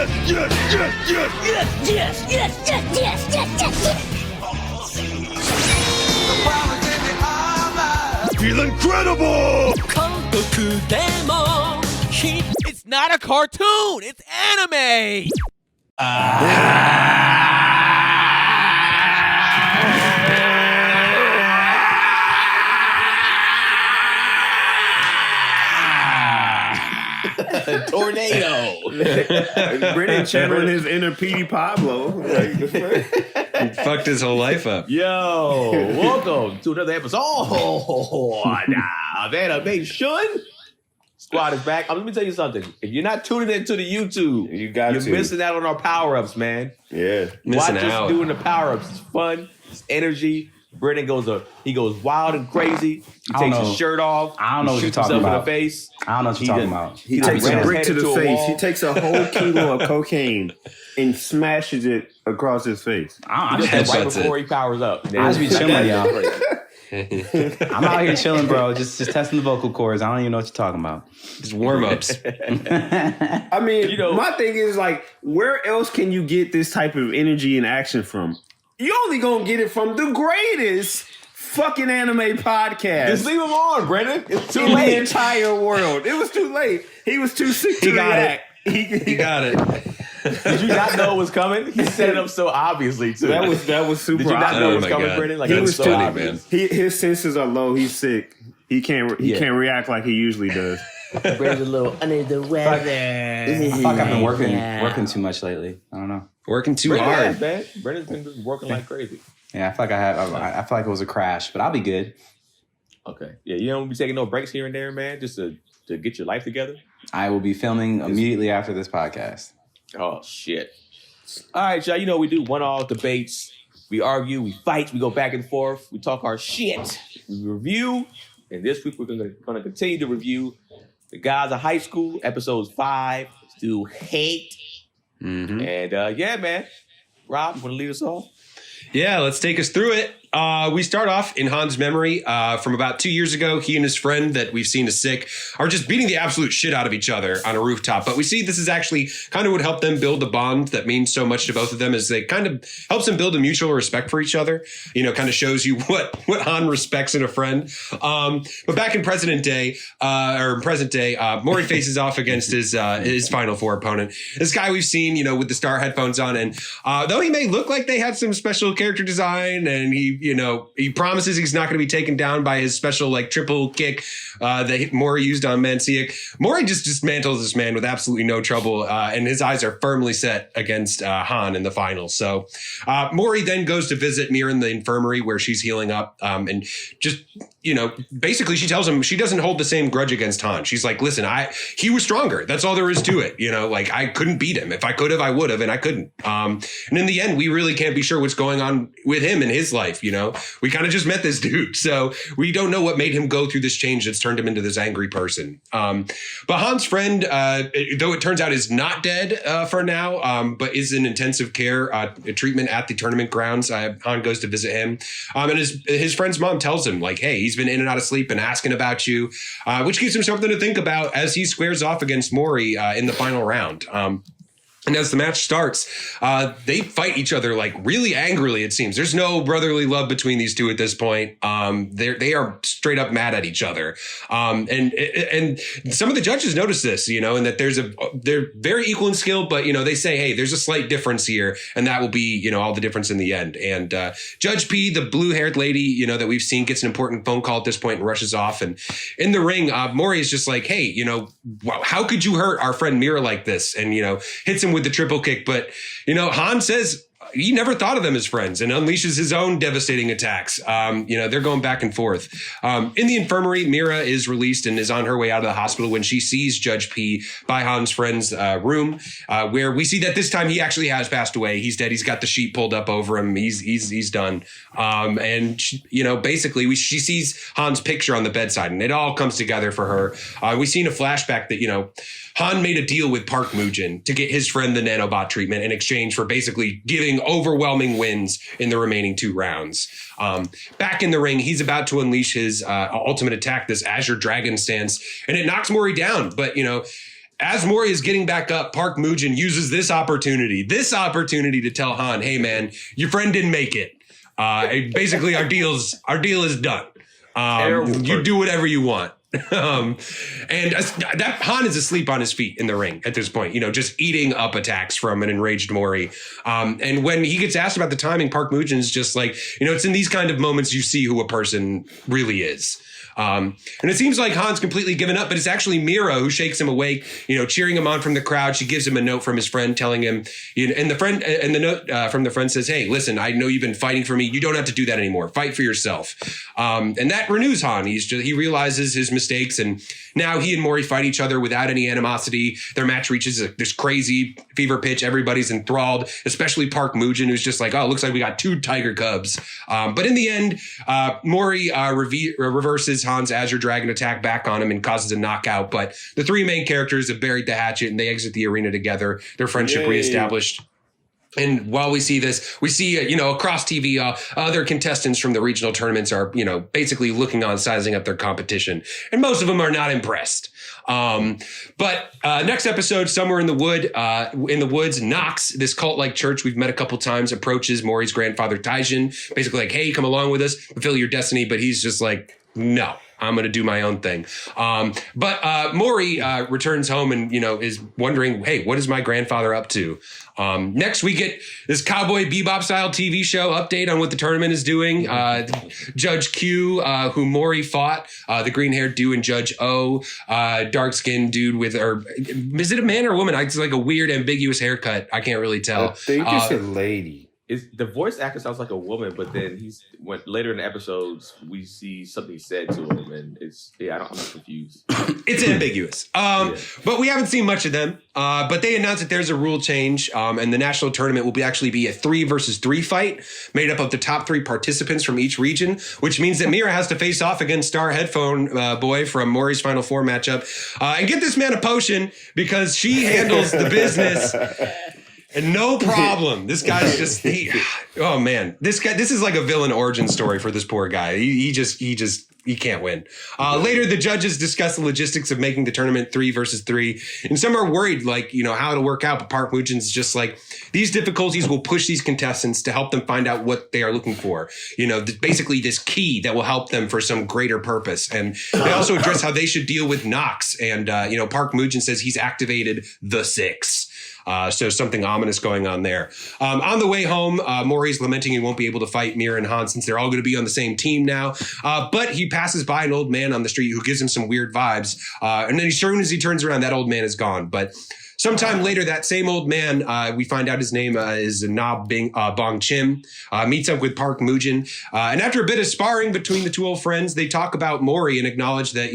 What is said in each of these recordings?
Feel incredible! It's not a cartoon, it's anime! Tornado. Brennan channeling his inner Petey Pablo. He fucked his whole life up. Yo, welcome to another episode of Animeshun. Squad is back. Let me tell you something. If you're not tuning into the YouTube, you're missing out on our power-ups, man. Yeah. Missing Watch out. us doing the power-ups. It's fun. It's energy. Brennan goes wild and crazy. He takes his shirt off. I don't know what you're talking himself about. in the face. I don't know what you're talking about. He takes a brick to the a face. wall. He takes a whole kilo of cocaine and smashes it across his face. I He just does that right Headshots before it. he powers up. I just be chilling, y'all. I'm out here chilling, bro. Just testing the vocal cords. I don't even know what you're talking about. Just warm-ups. I mean, my thing is like, where else can you get this type of energy and action from? You only gonna get it from the greatest fucking anime podcast. Just leave him on, Brennan. It's too in late. the entire world. It was too late. He was too sick to react. He got it. Did you not know it was coming? He set it up so obviously too. That was super. Did you not know it was Oh my coming, God. Brennan? Like He that was so too obvious. His senses are low. He's sick. He can't react like he usually does. Brennan's a little under the weather. I feel like I've been working too much lately. I don't know. Working too hard. Man. Brennan's been just working like crazy. Yeah, I feel like I feel like it was a crash, but I'll be good. Okay. Yeah, you don't be taking no breaks here and there, man, just to get your life together. I will be filming immediately after this podcast. Oh shit. All right, y'all. You know what we do 1-all debates. We argue, we fight, we go back and forth, we talk our shit, we review, and this week we're gonna continue to review The Guys of High School, episodes 5, Still Hate. Mm-hmm. And yeah, man. Rob, you wanna lead us off? Yeah, let's take us through it. We start off in Han's memory from about 2 years ago. He and his friend that we've seen is sick are just beating the absolute shit out of each other on a rooftop. But we see this is actually kind of what helped them build the bond that means so much to both of them, is they kind of helps them build a mutual respect for each other. You know, kind of shows you what Han respects in a friend. But back in present day, Mori faces off against his Final Four opponent. This guy we've seen, you know, with the star headphones on, and though he may look like they had some special character design, and he promises he's not going to be taken down by his special like triple kick that Mori used on Mansiak. Mori just dismantles this man with absolutely no trouble, and his eyes are firmly set against Han in the finals. So Mori then goes to visit Mira in the infirmary where she's healing up, and just, you know, basically she tells him she doesn't hold the same grudge against Han. She's like, listen, he was stronger. That's all there is to it. You know, like I couldn't beat him. If I could have, I would have, and I couldn't. And in the end, we really can't be sure what's going on with him in his life. You know, we kind of just met this dude, so we don't know what made him go through this change that's turned him into this angry person. But Han's friend, though it turns out is not dead for now, but is in intensive care treatment at the tournament grounds. Han goes to visit him, and his friend's mom tells him like, hey, he's been in and out of sleep and asking about you, which gives him something to think about as he squares off against Mori in the final round. And as the match starts, they fight each other like really angrily, it seems. There's no brotherly love between these two at this point. They are straight up mad at each other. And some of the judges notice this, you know, and that they're very equal in skill, but, you know, they say, hey, there's a slight difference here, and that will be, you know, all the difference in the end. And Judge P, the blue-haired lady, you know, that we've seen, gets an important phone call at this point and rushes off. And in the ring, Mori is just like, hey, you know, how could you hurt our friend Mira like this? And, you know, hits him with the triple kick. But, you know, Han says he never thought of them as friends and unleashes his own devastating attacks. You know, they're going back and forth. In the infirmary, Mira is released and is on her way out of the hospital when she sees Judge P by Han's friend's room, where we see that this time he actually has passed away. He's dead. He's got the sheet pulled up over him. He's done. And she, you know, basically she sees Han's picture on the bedside, and it all comes together for her. We've seen a flashback that, you know, Han made a deal with Park Mujin to get his friend the nanobot treatment in exchange for basically giving overwhelming wins in the remaining 2 rounds. Back in the ring, he's about to unleash his ultimate attack, this Azure Dragon stance, and it knocks Mori down. But, you know, as Mori is getting back up, Park Moojin uses this opportunity to tell Han, hey, man, your friend didn't make it. Basically, our deal is done. You do whatever you want. And that Han is asleep on his feet in the ring at this point, just eating up attacks from an enraged Mori. And when he gets asked about the timing, Park Moojin's just like, it's in these kind of moments you see who a person really is. And it seems like Han's completely given up, but it's actually Mira who shakes him awake, cheering him on from the crowd. She gives him a note from his friend telling him, and the note from the friend says, hey, listen, I know you've been fighting for me. You don't have to do that anymore. Fight for yourself. And that renews Han. He realizes his mistakes, and now he and Mori fight each other without any animosity. Their match reaches this crazy fever pitch. Everybody's enthralled, especially Park Moojin, who's just like, oh, it looks like we got 2 tiger cubs. But in the end, Mori reverses Han's Azure Dragon attack back on him and causes a knockout. But the 3 main characters have buried the hatchet and they exit the arena together. Their friendship reestablished. And while we see this, we see, across TV, other contestants from the regional tournaments are, basically looking on, sizing up their competition. And most of them are not impressed. But next episode, somewhere in the woods, Nox, this cult-like church we've met a couple times, approaches Mori's grandfather, Taijin, basically like, hey, come along with us, fulfill your destiny. But he's just like, no, I'm going to do my own thing. But Mori returns home and, is wondering, hey, what is my grandfather up to? Next, we get this Cowboy Bebop style TV show update on what the tournament is doing. Judge Q, who Mori fought, the green haired dude, and Judge O, dark skinned dude is it a man or a woman? It's like a weird, ambiguous haircut. I can't really tell. I think it's a lady. The voice actor sounds like a woman, but then later in the episodes we see something said to him, and I'm confused. It's ambiguous. But we haven't seen much of them. But they announced that there's a rule change, and the national tournament will actually be a 3 versus 3 fight made up of the top 3 participants from each region, which means that Mira has to face off against Star Headphone Boy from Mori's Final Four matchup, and get this man a potion because she handles the business. And no problem. This guy's just, oh man, this is like a villain origin story for this poor guy. He can't win. Later, the judges discuss the logistics of making the tournament 3 versus 3. And some are worried, how it'll work out. But Park Moojin's just like, these difficulties will push these contestants to help them find out what they are looking for. Basically this key that will help them for some greater purpose. And they also address how they should deal with Nox. And, Park Moojin says he's activated the 6. So something ominous going on there. On the way home, Mori's lamenting he won't be able to fight Mira and Han since they're all going to be on the same team now. But he passes by an old man on the street who gives him some weird vibes. And then as soon as he turns around, that old man is gone. But sometime later, that same old man, we find out his name is Na Bong Chim, meets up with Park Moojin. And after a bit of sparring between the 2 old friends, they talk about Mori and acknowledge that,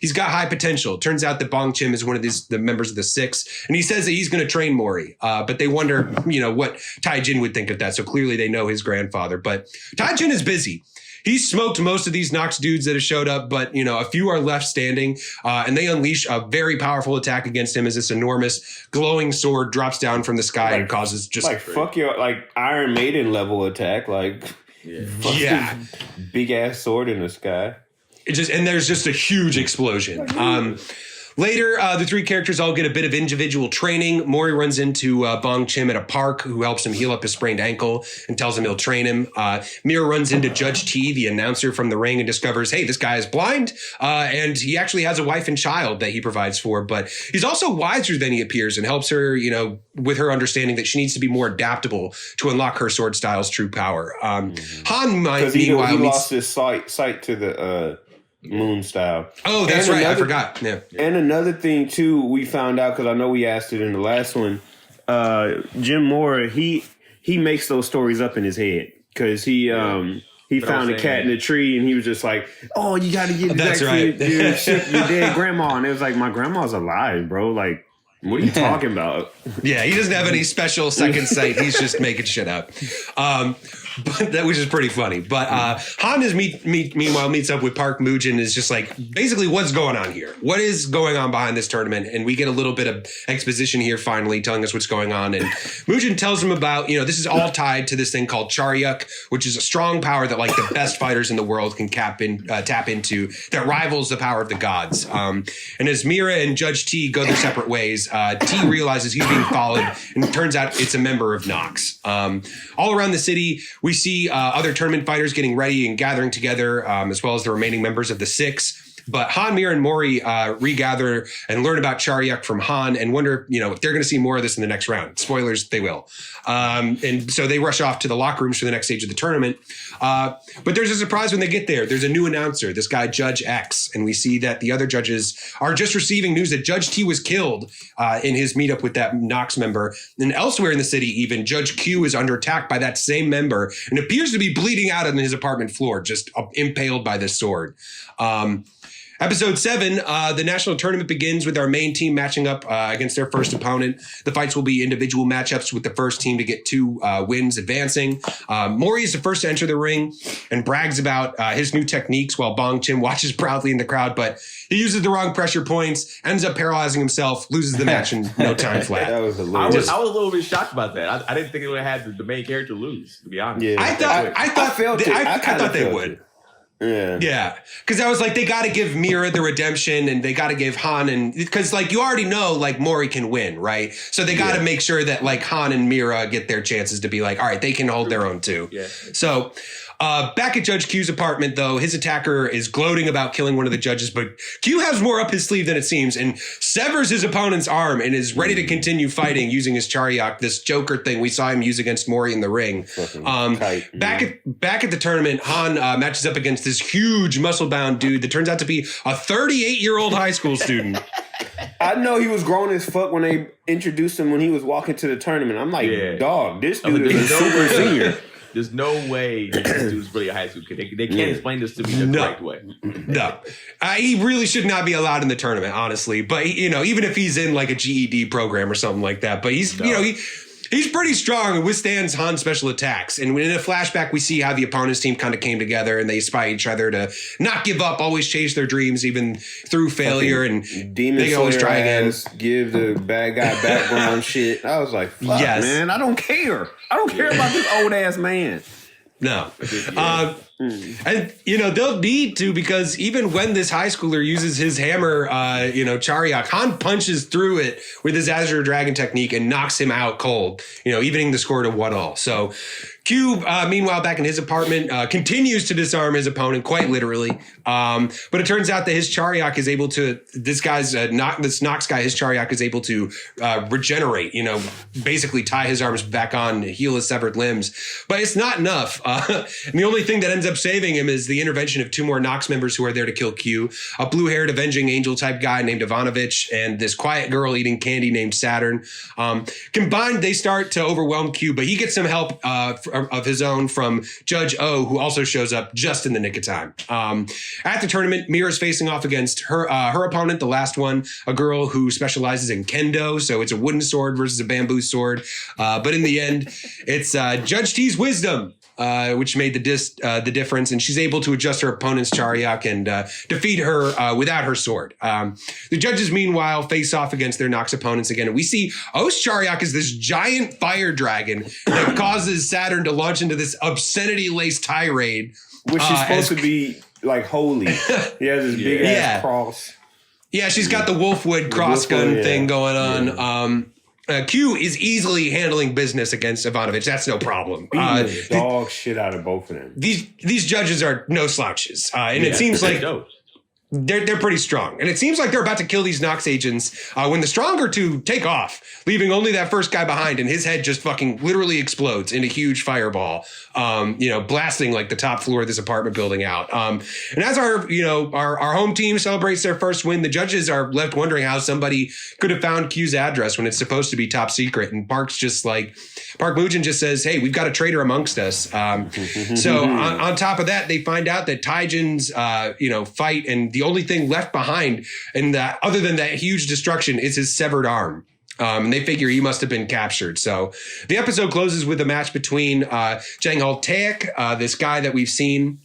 he's got high potential. Turns out that Bong Chim is one of the members of the 6. And he says that he's going to train Mori. But they wonder, what Taijin would think of that. So clearly they know his grandfather. But Taijin is busy. He's smoked most of these Nox dudes that have showed up, but, a few are left standing, and they unleash a very powerful attack against him as this enormous glowing sword drops down from the sky and causes just... fuck your, Iron Maiden level attack, Yeah. Big-ass sword in the sky. And there's just a huge explosion. Later, the 3 characters all get a bit of individual training. Mori runs into Bong Chim at a park, who helps him heal up his sprained ankle and tells him he'll train him. Mira runs into Judge T, the announcer from the ring, and discovers, hey, this guy is blind, and he actually has a wife and child that he provides for. But he's also wiser than he appears and helps her, with her understanding that she needs to be more adaptable to unlock her sword style's true power. Han, meanwhile, he lost his sight to the... moon style. Oh, that's right. I forgot. Yeah. And another thing too, we found out, because I know we asked it in the last one. Jim Moore, he makes those stories up in his head because he found a cat in a tree and he was just like, "Oh, you got to get back to your dead grandma." And it was like, my grandma's alive, bro. Like, what are you talking about? Yeah, he doesn't have any special second sight. He's just making shit up. which is pretty funny. But Han meanwhile meets up with Park Moojin, is just like, basically, what's going on here? What is going on behind this tournament? And we get a little bit of exposition here, finally, telling us what's going on. And Moojin tells him about, this is all tied to this thing called Charyuk, which is a strong power that like the best fighters in the world can tap into, that rivals the power of the gods. And as Mira and Judge T go their separate ways, T realizes he's being followed, and it turns out it's a member of Nox. All around the city, we see other tournament fighters getting ready and gathering together, as well as the remaining members of the Six. But Han, Mira, and Mori regather and learn about Charyuk from Han and wonder, if they're going to see more of this in the next round. Spoilers, they will. And so they rush off to the locker rooms for the next stage of the tournament. But there's a surprise when they get there. There's a new announcer, this guy, Judge X. And we see that the other judges are just receiving news that Judge T was killed in his meetup with that Nox member. And elsewhere in the city, even, Judge Q is under attack by that same member and appears to be bleeding out on his apartment floor, just impaled by this sword. Episode 7, the national tournament begins with our main team matching up against their first opponent. The fights will be individual matchups with the first team to get 2 wins advancing. Mori is the first to enter the ring and brags about his new techniques while Bong Chin watches proudly in the crowd, but he uses the wrong pressure points, ends up paralyzing himself, loses the match in no time flat. That was hilarious. I was a little bit shocked about that. I didn't think it would have had the main character lose, to be honest. Yeah. I thought they would. Yeah. Because I was like, they got to give Mira the redemption and they got to give Han, and because like you already know, like Mori can win, right? So they got to make sure that like Han and Mira get their chances to be like, all right, they can hold their own too. Yeah. So back at Judge Q's apartment, though, his attacker is gloating about killing one of the judges, but Q has more up his sleeve than it seems and severs his opponent's arm and is ready to continue fighting using his Charyuk, this Joker thing we saw him use against Mori in the ring. Back at the tournament, Han matches up against this huge muscle-bound dude that turns out to be a 38-year-old high school student. I know he was grown as fuck when they introduced him when he was walking to the tournament. I'm like, dog, this dude is a super senior. There's no way this dude's really a high school kid. They can't explain this to me the correct way. No. He really should not be allowed in the tournament, honestly. But, even if he's in like a GED program or something like that. But he's, he's pretty strong and withstands Han's special attacks. And in a flashback, we see how the opponent's team kind of came together and they inspire each other to not give up, always chase their dreams, even through failure. And Demon they can always try again. Give the bad guy background shit. I was like, fuck, man, I don't care. I don't care about this old ass man. No. And, they'll need to, because even when this high schooler uses his hammer, Charyuk, Han punches through it with his Azure Dragon technique and knocks him out cold, evening the score to 1-1. So Q, meanwhile, back in his apartment, continues to disarm his opponent, quite literally. But it turns out that his Charyuk is able to, this Nox guy, his Charyuk is able to regenerate, basically tie his arms back on, heal his severed limbs. But it's not enough. And the only thing that ends up saving him is the intervention of 2 more Nox members who are there to kill Q, a blue-haired avenging angel type guy named Ivanovich and this quiet girl eating candy named Saturn. Combined, they start to overwhelm Q, but he gets some help of his own from Judge O, who also shows up just in the nick of time. At the tournament, Mira's facing off against her opponent, the last one, a girl who specializes in kendo, so it's a wooden sword versus a bamboo sword. But in the end, it's Judge T's wisdom which made the difference, and she's able to adjust her opponent's Charyuk and defeat her without her sword. The judges, meanwhile, face off against their Nox opponents again, and we see O's Charyuk is this giant fire dragon that causes Saturn to launch into this obscenity-laced tirade. Which is supposed to be, like, holy. He has this big-ass cross. Yeah, she's got the Wolfwood cross-gun thing going on. Q is easily handling business against Ivanovich. That's no problem. Dog shit out of both of them. These judges are no slouches. And it seems like they're pretty strong. And it seems like they're about to kill these Nox agents when the stronger two take off, leaving only that first guy behind, and his head just fucking literally explodes in a huge fireball, blasting like the top floor of this apartment building out. And as our home team celebrates their first win, the judges are left wondering how somebody could have found Q's address when it's supposed to be top secret. And Park Moojin just says, hey, we've got a traitor amongst us. So on top of that, they find out that Taijin's, fight, and the only thing left behind, and other than that huge destruction, is his severed arm. And they figure he must have been captured. So the episode closes with a match between Jang Hol Taek, this guy that we've seen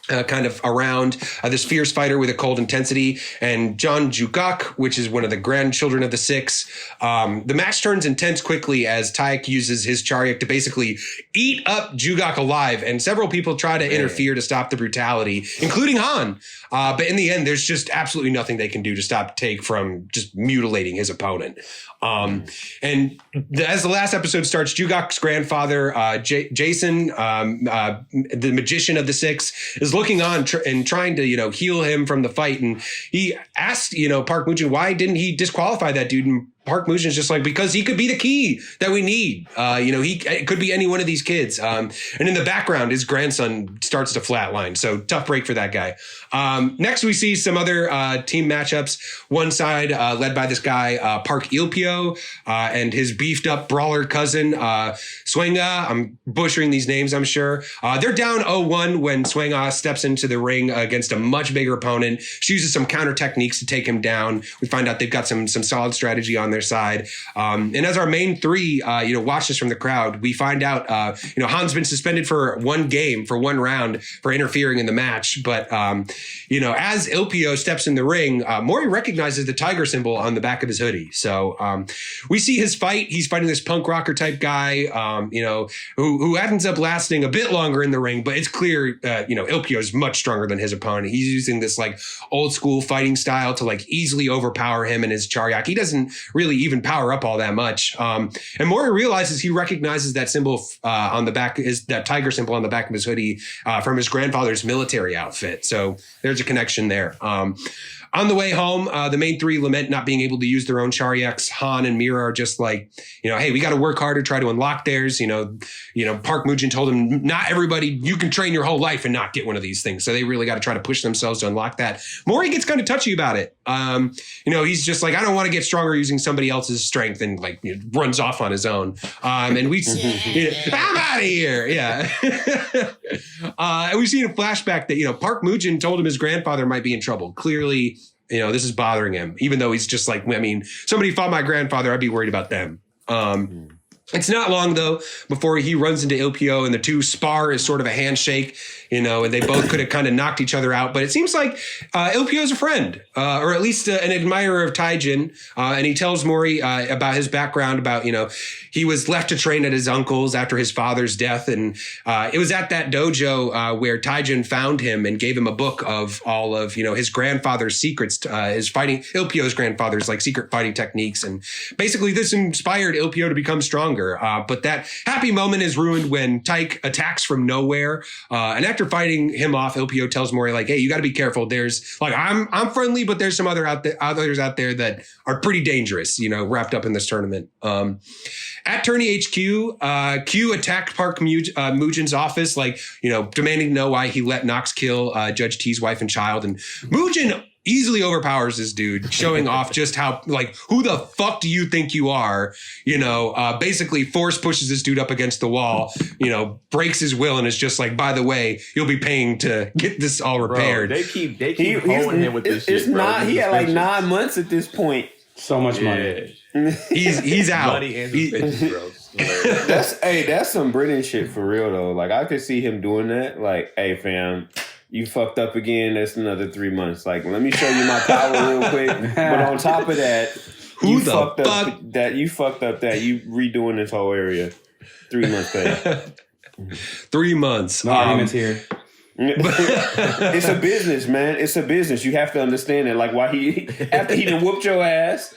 kind of around, this fierce fighter with a cold intensity, and John Jugak, which is one of the grandchildren of the Six. The match turns intense quickly as Taek uses his Chariot to basically eat up Jugak alive, and several people try to interfere to stop the brutality, including Han. But in the end, there's just absolutely nothing they can do to stop Taek from just mutilating his opponent. And as the last episode starts, Jugak's grandfather, Jason, the magician of the Six, is looking on and trying to, heal him from the fight. And he asked, Park Moojin, why didn't he disqualify that dude? And Park Moojin is just like, because he could be the key that we need. It could be any one of these kids. And in the background, his grandson starts to flatline. So tough break for that guy. Next, we see some other team matchups. One side led by this guy, Park Ilpio, and his beefed up brawler cousin, Swenga. I'm butchering these names, I'm sure. They're down 0-1 when Swenga steps into the ring against a much bigger opponent. She uses some counter techniques to take him down. We find out they've got some solid strategy on their side. And as our main three, watch this from the crowd, we find out, Han's been suspended for one game, for one round, for interfering in the match. But, as Ilpio steps in the ring, Mori recognizes the tiger symbol on the back of his hoodie. So we see his fight. He's fighting this punk rocker type guy, who ends up lasting a bit longer in the ring. But it's clear, Ilpio is much stronger than his opponent. He's using this old school fighting style to easily overpower him and his Chariak. He doesn't really even power up all that much. And Mori realizes he recognizes that symbol on the back, that tiger symbol on the back of his hoodie from his grandfather's military outfit. So there's a connection there. On the way home, the main three lament not being able to use their own Chariaks. Han and Mira are just like, hey, we got to work harder, try to unlock theirs. Park Moojin told him, not everybody, you can train your whole life and not get one of these things. So they really got to try to push themselves to unlock that. Mori gets kind of touchy about it. He's just like, I don't want to get stronger using somebody else's strength, and runs off on his own. And we, I'm out of here. Yeah. And we've seen a flashback that, Park Moojin told him his grandfather might be in trouble. Clearly, this is bothering him, even though he's just like, somebody fought my grandfather, I'd be worried about them. It's not long, though, before he runs into Ilpio, and the two spar as sort of a handshake, and they both could have kind of knocked each other out. But it seems like Ilpio's a friend, or at least an admirer of Taijin. And he tells Mori about his background, about, he was left to train at his uncle's after his father's death. And it was at that dojo where Taijin found him and gave him a book of all of, his grandfather's secrets, Ilpio's grandfather's secret fighting techniques. And basically this inspired Ilpio to become stronger. But that happy moment is ruined when Taek attacks from nowhere. And after fighting him off, Ilpio tells Mori, hey, you got to be careful. There's I'm friendly, but there's some others out there that are pretty dangerous, wrapped up in this tournament. At Tourney HQ, Q attacked Park Moojin's office, demanding to know why he let Nox kill Judge T's wife and child. And Moojin easily overpowers this dude, showing off just how, who the fuck do you think you are? Basically force pushes this dude up against the wall, breaks his will, and is just like, by the way, you'll be paying to get this all repaired. Bro, they keep holding him with this shit, bro. He had 9 months at this point. So much money. He's out. Money and suspension, bro. That's some British shit for real though. I could see him doing that. Hey fam, you fucked up again. That's another 3 months. Let me show you my power real quick. But on top of that, you fucked up that you redoing this whole area. 3 months pay. 3 months. No arguments here. It's a business, man. It's a business. You have to understand it. Why after he done whooped your ass.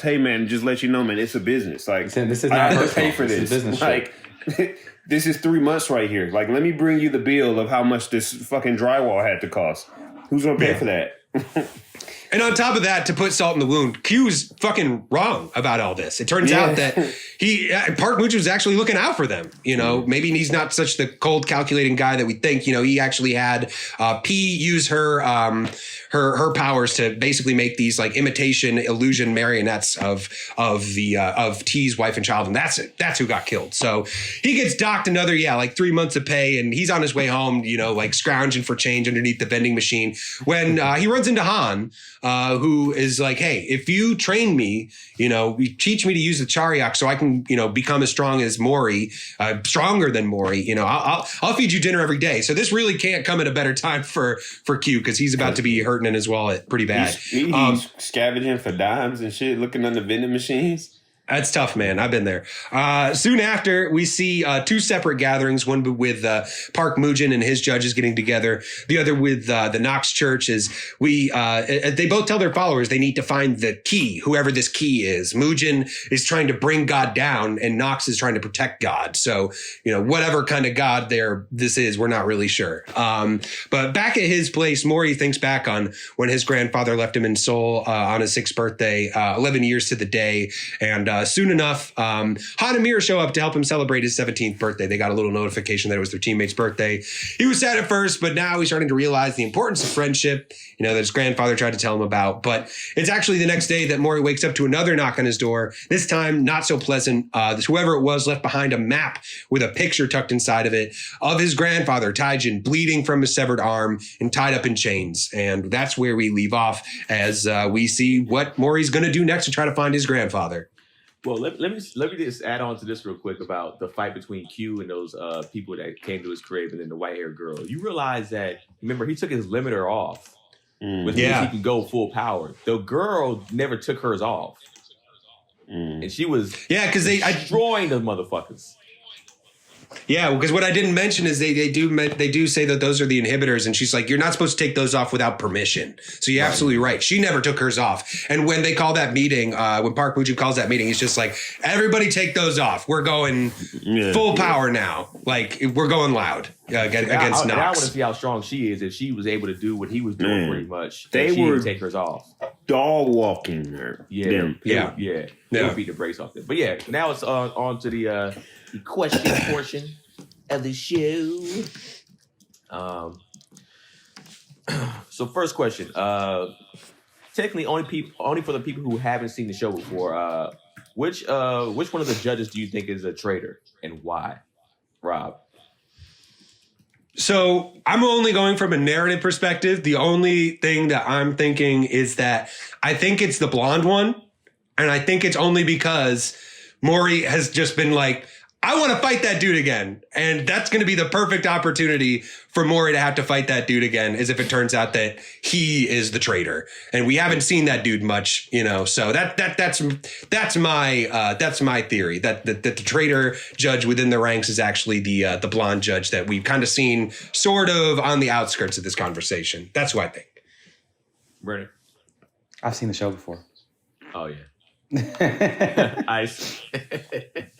Hey man, just let you know, man. It's a business. This is I not have to pay for this. Business this is 3 months right here. Let me bring you the bill of how much this fucking drywall had to cost. Who's gonna pay for that? And on top of that, to put salt in the wound, Q's fucking wrong about all this. It turns out that Park Moojin was actually looking out for them. Maybe he's not such the cold, calculating guy that we think. He actually had P use her powers to basically make these imitation illusion marionettes of T's wife and child, and that's who got killed. So he gets docked another 3 months of pay, and he's on his way home, scrounging for change underneath the vending machine when he runs into Han. who is like, hey, if you train me, you teach me to use the Charyak so I can, become as strong as Mori, stronger than Mori, I'll feed you dinner every day. So this really can't come at a better time for Q because he's about to be hurting in his wallet pretty bad. He's scavenging for dimes and shit, looking under vending machines. That's tough, man. I've been there. Soon after, we see two separate gatherings, one with Park Mujin and his judges getting together, the other with the Knox Church. They both tell their followers they need to find the key, whoever this key is. Mujin is trying to bring God down, and Knox is trying to protect God. So, whatever kind of God this is, we're not really sure. But back at his place, Mori thinks back on when his grandfather left him in Seoul on his 6th birthday, 11 years to the day, and soon enough, Han and Mira show up to help him celebrate his 17th birthday. They got a little notification that it was their teammate's birthday. He was sad at first, but now he's starting to realize the importance of friendship, that his grandfather tried to tell him about. But it's actually the next day that Mori wakes up to another knock on his door. This time, not so pleasant. Whoever it was left behind a map with a picture tucked inside of it of his grandfather, Taijin, bleeding from his severed arm and tied up in chains. And that's where we leave off as we see what Mori's going to do next to try to find his grandfather. Well, let me just add on to this real quick about the fight between Q and those people that came to his crib and then the white-haired girl. You realize that, remember, he took his limiter off, which means he can go full power. The girl never took hers off. And she was destroying the motherfuckers. Yeah, because what I didn't mention is they do say that those are the inhibitors, and she's like, you're not supposed to take those off without permission. So you're absolutely right. She never took hers off. And when they call that meeting, when Park Mujin calls that meeting, he's just like, everybody take those off. We're going full power now. Like, we're going loud against Knox. I want to see how strong she is if she was able to do what he was doing pretty much. They she were didn't take hers off. Dog walking her. They would beat the brakes off them. But yeah, now it's on to the question portion of the show. So first question. Technically, only for the people who haven't seen the show before. Which one of the judges do you think is a traitor and why, Rob? So I'm only going from a narrative perspective. The only thing that I'm thinking is that I think it's the blonde one, and I think it's only because Mori has just been like, I want to fight that dude again. And that's going to be the perfect opportunity for Mori to have to fight that dude again, as if it turns out that he is the traitor. And we haven't seen that dude much, so that's my theory, that the traitor judge within the ranks is actually the blonde judge that we've kind of seen sort of on the outskirts of this conversation. That's what I think. Brandon? I've seen the show before. Oh, yeah. Ice.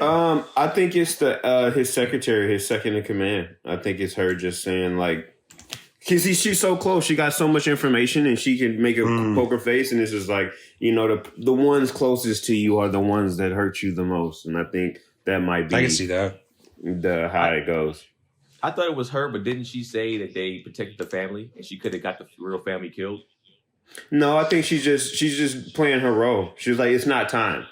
I think it's his secretary, his second in command. I think it's her just saying like, because she's so close, she got so much information and she can make a poker face, and it's just like, the ones closest to you are the ones that hurt you the most, and I think that might be. I can see that. How it goes. I thought it was her, but didn't she say that they protected the family and she could have got the real family killed? No, I think she's just playing her role. She's like, it's not time.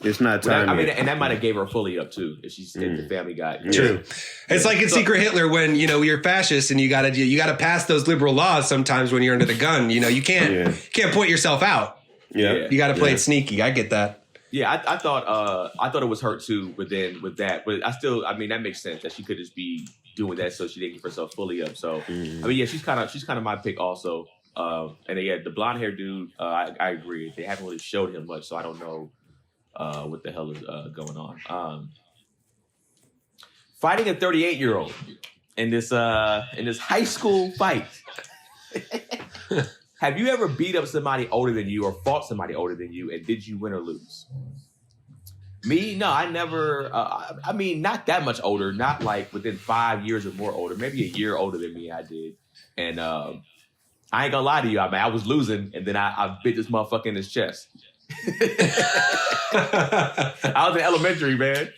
It's not time. And that might have gave her fully up too if the family got true. It's like in Secret Hitler when you're fascist and you gotta pass those liberal laws sometimes when you're under the gun. You can't point yourself out. Yeah, you got to play it sneaky. I get that. Yeah, I thought it was her too, but then with that, but that makes sense that she could just be doing that so she didn't give herself fully up. So she's kind of my pick also. And the blonde hair dude, I agree. They haven't really showed him much, so I don't know what the hell is going on. Fighting a 38-year-old in this high school fight. Have you ever beat up somebody older than you or fought somebody older than you, and did you win or lose? Me? No, I never. Not that much older. Not like within 5 years or more older. Maybe a year older than me, I did. And I ain't gonna lie to you. I was losing, and then I bit this motherfucker in his chest. I was in elementary, man.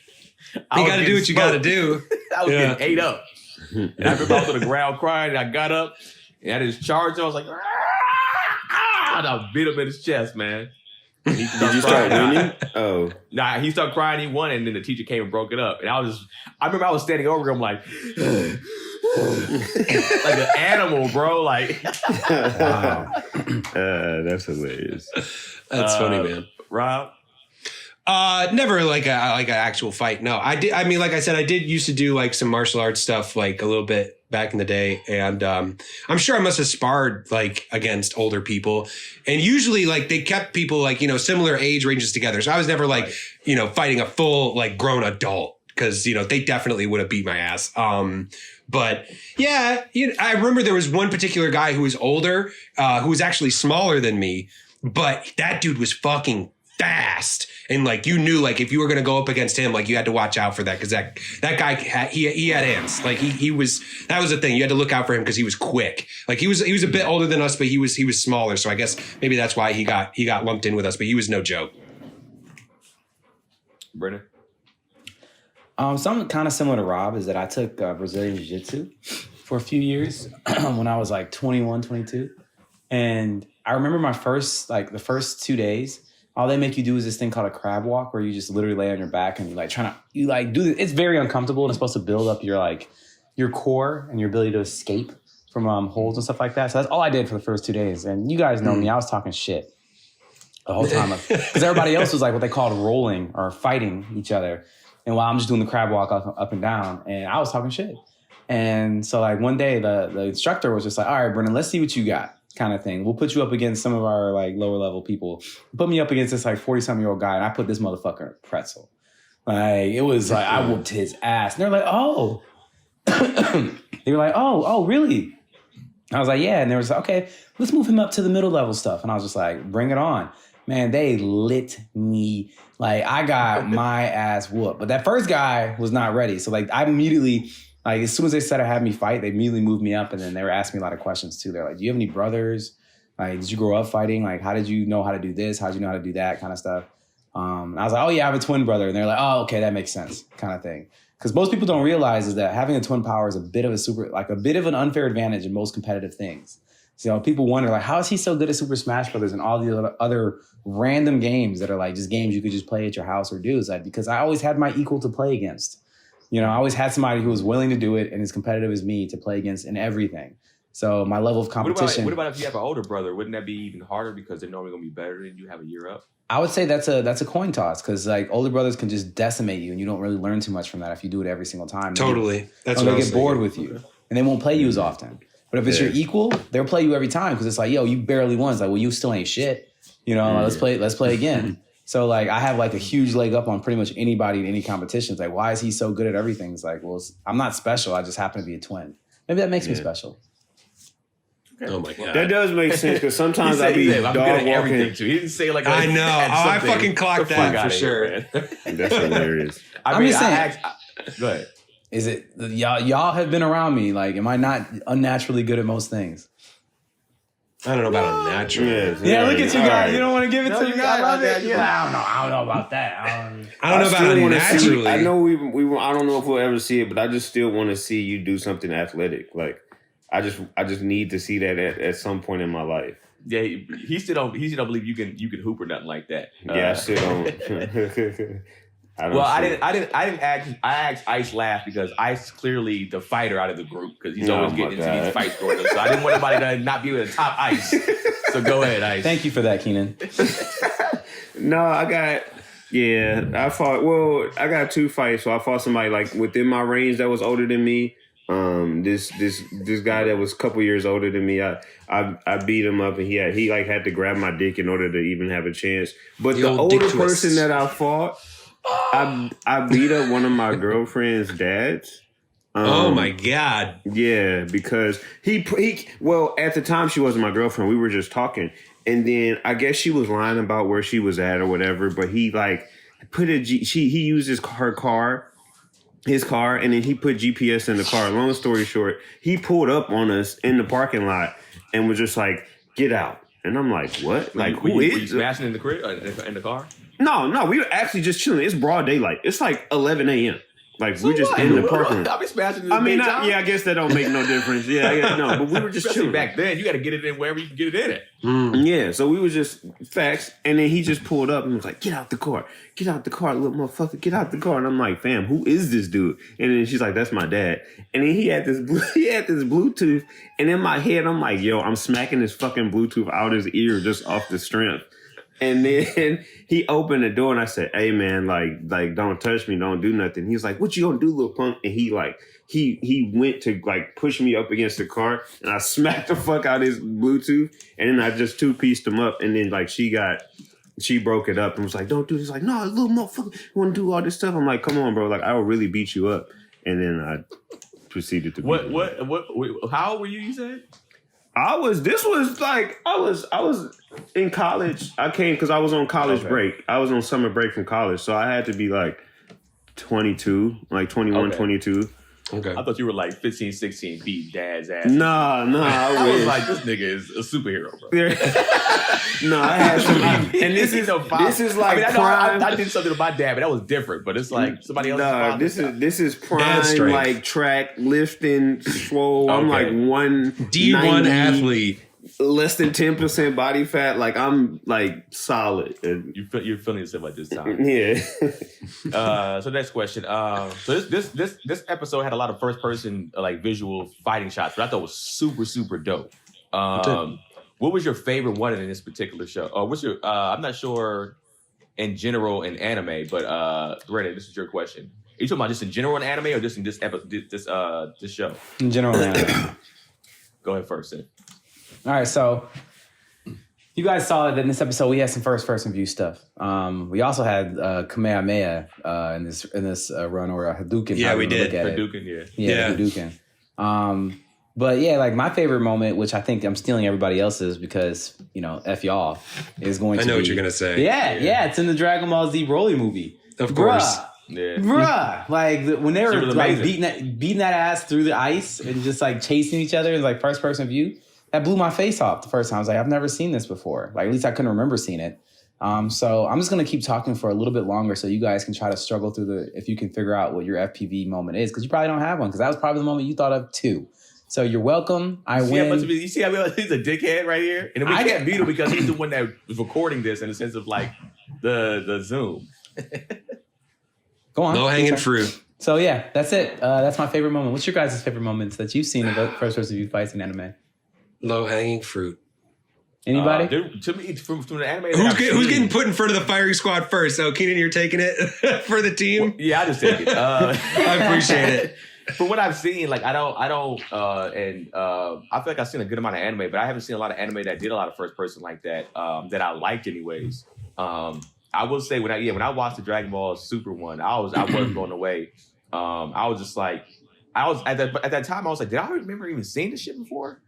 You got to do what you got to do. I was getting ate up. And I remember I was on the ground crying, and I got up, and I just charged. I was like, and I beat him in his chest, man. Did you start winning? Oh. Nah, he started crying, he won, and then the teacher came and broke it up. And I remember I was standing over him like, like an animal, bro. Like, Wow. That's hilarious. That's funny, man. Rob. Never like an actual fight. No, I did. I mean, like I said, I did used to do like some martial arts stuff, like a little bit back in the day, and I'm sure I must have sparred like against older people, and usually like they kept people like similar age ranges together. So I was never like fighting a full like grown adult because they definitely would have beat my ass. But yeah, I remember there was one particular guy who was older, who was actually smaller than me, but that dude was fucking fast. And like you knew like if you were going to go up against him, like you had to watch out for that because that guy he had hands. Like he was, that was the thing. You had to look out for him because he was quick. Like he was a bit older than us, but he was smaller. So I guess maybe that's why he got lumped in with us. But he was no joke. Brennan. Something kind of similar to Rob is that I took Brazilian Jiu Jitsu for a few years when I was like 21, 22. And I remember the first 2 days, all they make you do is this thing called a crab walk where you just literally lay on your back and you do this. It's very uncomfortable and it's supposed to build up your core and your ability to escape from holes and stuff like that. So that's all I did for the first 2 days. And you guys know me, I was talking shit the whole time. Because everybody else was like what they called rolling or fighting each other. And while I'm just doing the crab walk up and down, and I was talking shit. And so like one day the instructor was just like, all right, Brennan, let's see what you got. Kind of thing. We'll put you up against some of our like lower level people. Put me up against this like 40-something-year-old guy, and I put this motherfucker in a pretzel. Like it was like I whooped his ass. And they're like, oh. They were like, oh, really? I was like, yeah. And they were like, okay, let's move him up to the middle level stuff. And I was just like, bring it on. Man, they lit me. Like I got my ass whooped. But that first guy was not ready. So like I immediately, like as soon as they said I had me fight, they immediately moved me up, and then they were asking me a lot of questions too. They're like, "Do you have any brothers? Like, did you grow up fighting? Like, how did you know how to do this? How did you know how to do that kind of stuff?" And I was like, "Oh yeah, I have a twin brother," and they're like, "Oh, okay, that makes sense," kind of thing. Because most people don't realize is that having a twin power is a bit of an unfair advantage in most competitive things. So people wonder like, how is he so good at Super Smash Brothers and all the other random games that are like just games you could just play at your house or do? Is like because I always had my equal to play against. I always had somebody who was willing to do it and as competitive as me to play against in everything. So my level of competition. What about if you have an older brother? Wouldn't that be even harder because they're normally going to be better than you have a year up? I would say that's a coin toss because like older brothers can just decimate you and you don't really learn too much from that if you do it every single time. Totally. They'll get bored with you and they won't play you as often. But if it's your equal, they'll play you every time because it's like, yo, you barely won. It's like, well, you still ain't shit. Let's play again. So like I have like a huge leg up on pretty much anybody in any competition. It's like, why is he so good at everything? It's like, well, I'm not special. I just happen to be a twin. Maybe that makes me special. Oh my god, that does make sense because sometimes I be dog walking. Too. He didn't say like I know. I fucking clocked that for sure. That's hilarious. I'm just saying. Go ahead. Is it y'all have been around me? Like, am I not unnaturally good at most things? I don't know about unnatural. Yeah, look at you guys. Right. You don't want to give it to me. I love it. Yeah. I don't know about that. I don't know about unnaturally. I know we I don't know if we'll ever see it, but I just still want to see you do something athletic. Like I just need to see that at some point in my life. Yeah, he still don't believe you can hoop or nothing like that. Yeah, I still don't. I asked Ice Laugh because Ice clearly the fighter out of the group because he's always getting into these fights going on. So I didn't want anybody to not be able to top Ice. So go ahead, Ice. Thank you for that, Keenan. No, I got 2 fights. So I fought somebody like within my range that was older than me. This guy that was a couple years older than me, I beat him up and he like had to grab my dick in order to even have a chance. But the older person that I fought, I beat up one of my girlfriend's dads. Oh my god! Yeah, because he at the time she wasn't my girlfriend. We were just talking, and then I guess she was lying about where she was at or whatever. But he like he used his car, and then he put GPS in the car. Long story short, he pulled up on us in the parking lot and was just like, "Get out!" And I'm like, "What? Like, were you smashing in the crib in the car?" No, we were actually just chilling. It's broad daylight. It's like 11 a.m. Like we were just in the parking lot. I'll be smashing this I mean, I guess that don't make no difference. Yeah, no, but we were just Especially chilling back then. You got to get it in wherever you can get it in it. Yeah, so we was just facts, and then he just pulled up and was like, "Get out the car, little motherfucker, get out the car." And I'm like, "Fam, who is this dude?" And then she's like, "That's my dad." And then he had this Bluetooth, and in my head, I'm like, "Yo, I'm smacking this fucking Bluetooth out his ear just off the strength." And then he opened the door, and I said, "Hey man, like don't touch me, don't do nothing." He's like, "What you gonna do, little punk?" And he went to like push me up against the car, and I smacked the fuck out his Bluetooth, and then I just 2-pieced him up, and then like she broke it up and was like, "Don't do this." Like, "No, little motherfucker, you want to do all this stuff?" I'm like, "Come on, bro, like I will really beat you up." And then I proceeded to what how old were you? You said I was in college. I came because I was on college break. I was on summer break from college, so I had to be like 22, like 21, 22. Okay. I thought you were like 15, 16, beat dad's ass. Nah, I was like, this nigga is a superhero, bro. No, I had some. And this is like prime. I did something to my dad, but that was different. But it's like somebody else's father. This is prime like track lifting, swole. I'm like D1 athlete. Less than 10% body fat. Like I'm like solid. And you're feeling yourself at this time. Yeah. So next question. So this episode had a lot of first person like visual fighting shots, but I thought was super super dope. What was your favorite one in this particular show? What's your? I'm not sure in general in anime, but Reddit, this is your question. Are you talking about just in general in anime or just in this this show? In general anime. Go ahead first, Sid. All right, so you guys saw that in this episode we had some first-person view stuff. We also had Kamehameha in this run, or a Hadouken. Yeah, we did. Hadouken, yeah, Hadouken. But yeah, like my favorite moment, which I think I'm stealing everybody else's because F y'all, is going to be... I know what you're gonna say. Yeah, it's in the Dragon Ball Z Broly movie. Of course. Bruh, like when they were like beating that ass through the ice and just like chasing each other in like first-person view. That blew my face off the first time. I was like, I've never seen this before. Like, at least I couldn't remember seeing it. So I'm just going to keep talking for a little bit longer so you guys can try to struggle through if you can figure out what your FPV moment is, because you probably don't have one, because that was probably the moment you thought of too. So you're welcome. I win. You see how he's a dickhead right here? And we can't beat him because he's the one that was recording this in the sense of like the Zoom. Go on. Low-hanging fruit. So yeah, that's it. That's my favorite moment. What's your guys' favorite moments that you've seen in first-person view fights in anime? Low-hanging fruit. Anybody? To me, from the anime, who's getting put in front of the firing squad first? So Keenan, you're taking it for the team. Well, yeah, I just take it. I appreciate it. From what I've seen, like I feel like I've seen a good amount of anime, but I haven't seen a lot of anime that did a lot of first person like that that I liked, anyways. I will say when I watched the Dragon Ball Super one, I wasn't blown away. I was just like, at that time I was like, did I remember even seeing this shit before?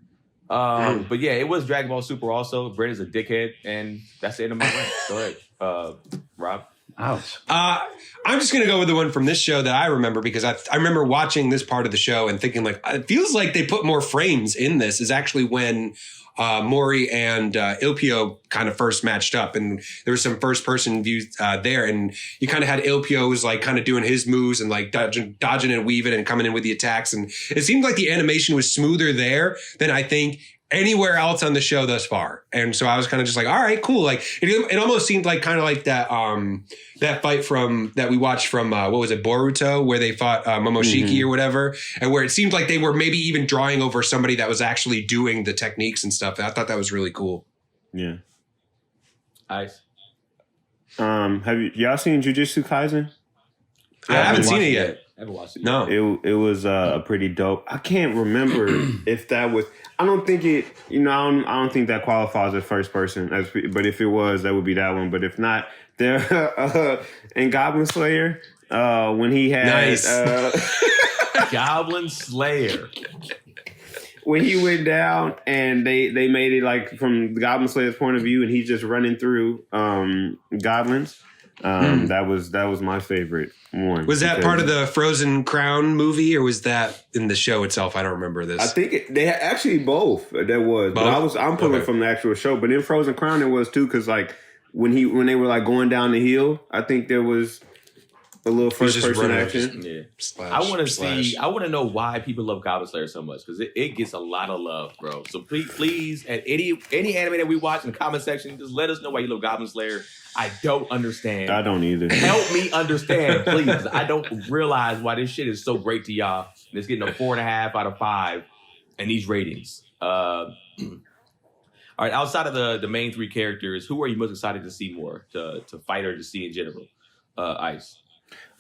But yeah, it was Dragon Ball Super also. Brett is a dickhead, and that's the end of my rant. Go ahead, Rob. Ouch. I'm just going to go with the one from this show that I remember, because I remember watching this part of the show and thinking like, it feels like they put more frames in this, is actually when Mori and Ilpio kind of first matched up, and there was some first person views there, and you kind of had Ilpio was like kind of doing his moves and like dodging and weaving and coming in with the attacks, and it seemed like the animation was smoother there than I think anywhere else on the show thus far. And so I was kind of just like, all right, cool. Like it almost seemed like kind of like that that fight that we watched from what was it, Boruto, where they fought Momoshiki or whatever, and where it seemed like they were maybe even drawing over somebody that was actually doing the techniques and stuff. I thought that was really cool. Yeah. Nice. Have y'all seen Jiu Jitsu Kaisen? I haven't seen it yet. I haven't watched it. No. It was a pretty dope. I can't remember if that was. I don't think it. I don't think that qualifies as first person. But if it was, that would be that one. But if not, there in Goblin Slayer, when he had nice. Goblin Slayer. When he went down and they made it like from the Goblin Slayer's point of view, and he's just running through goblins. That was my favorite one. Was that part of the Frozen Crown movie, or was that in the show itself? I don't remember this. I think they had actually both. There was, but I'm pulling from the actual show. But in Frozen Crown, it was too, because like when they were like going down the hill, I think there was A little He's first just person running up, action. Yeah. Slash, I want to slash. see. I want to know why people love Goblin Slayer so much because it gets a lot of love, bro. So please, at any anime that we watch in the comment section, just let us know why you love Goblin Slayer. I don't understand. I don't either. Help me understand, please. 'Cause I don't realize why this shit is so great to y'all. And it's getting a 4.5 out of 5 in these ratings. All right, outside of the main 3 characters, who are you most excited to see more to fight or to see in general? Ice.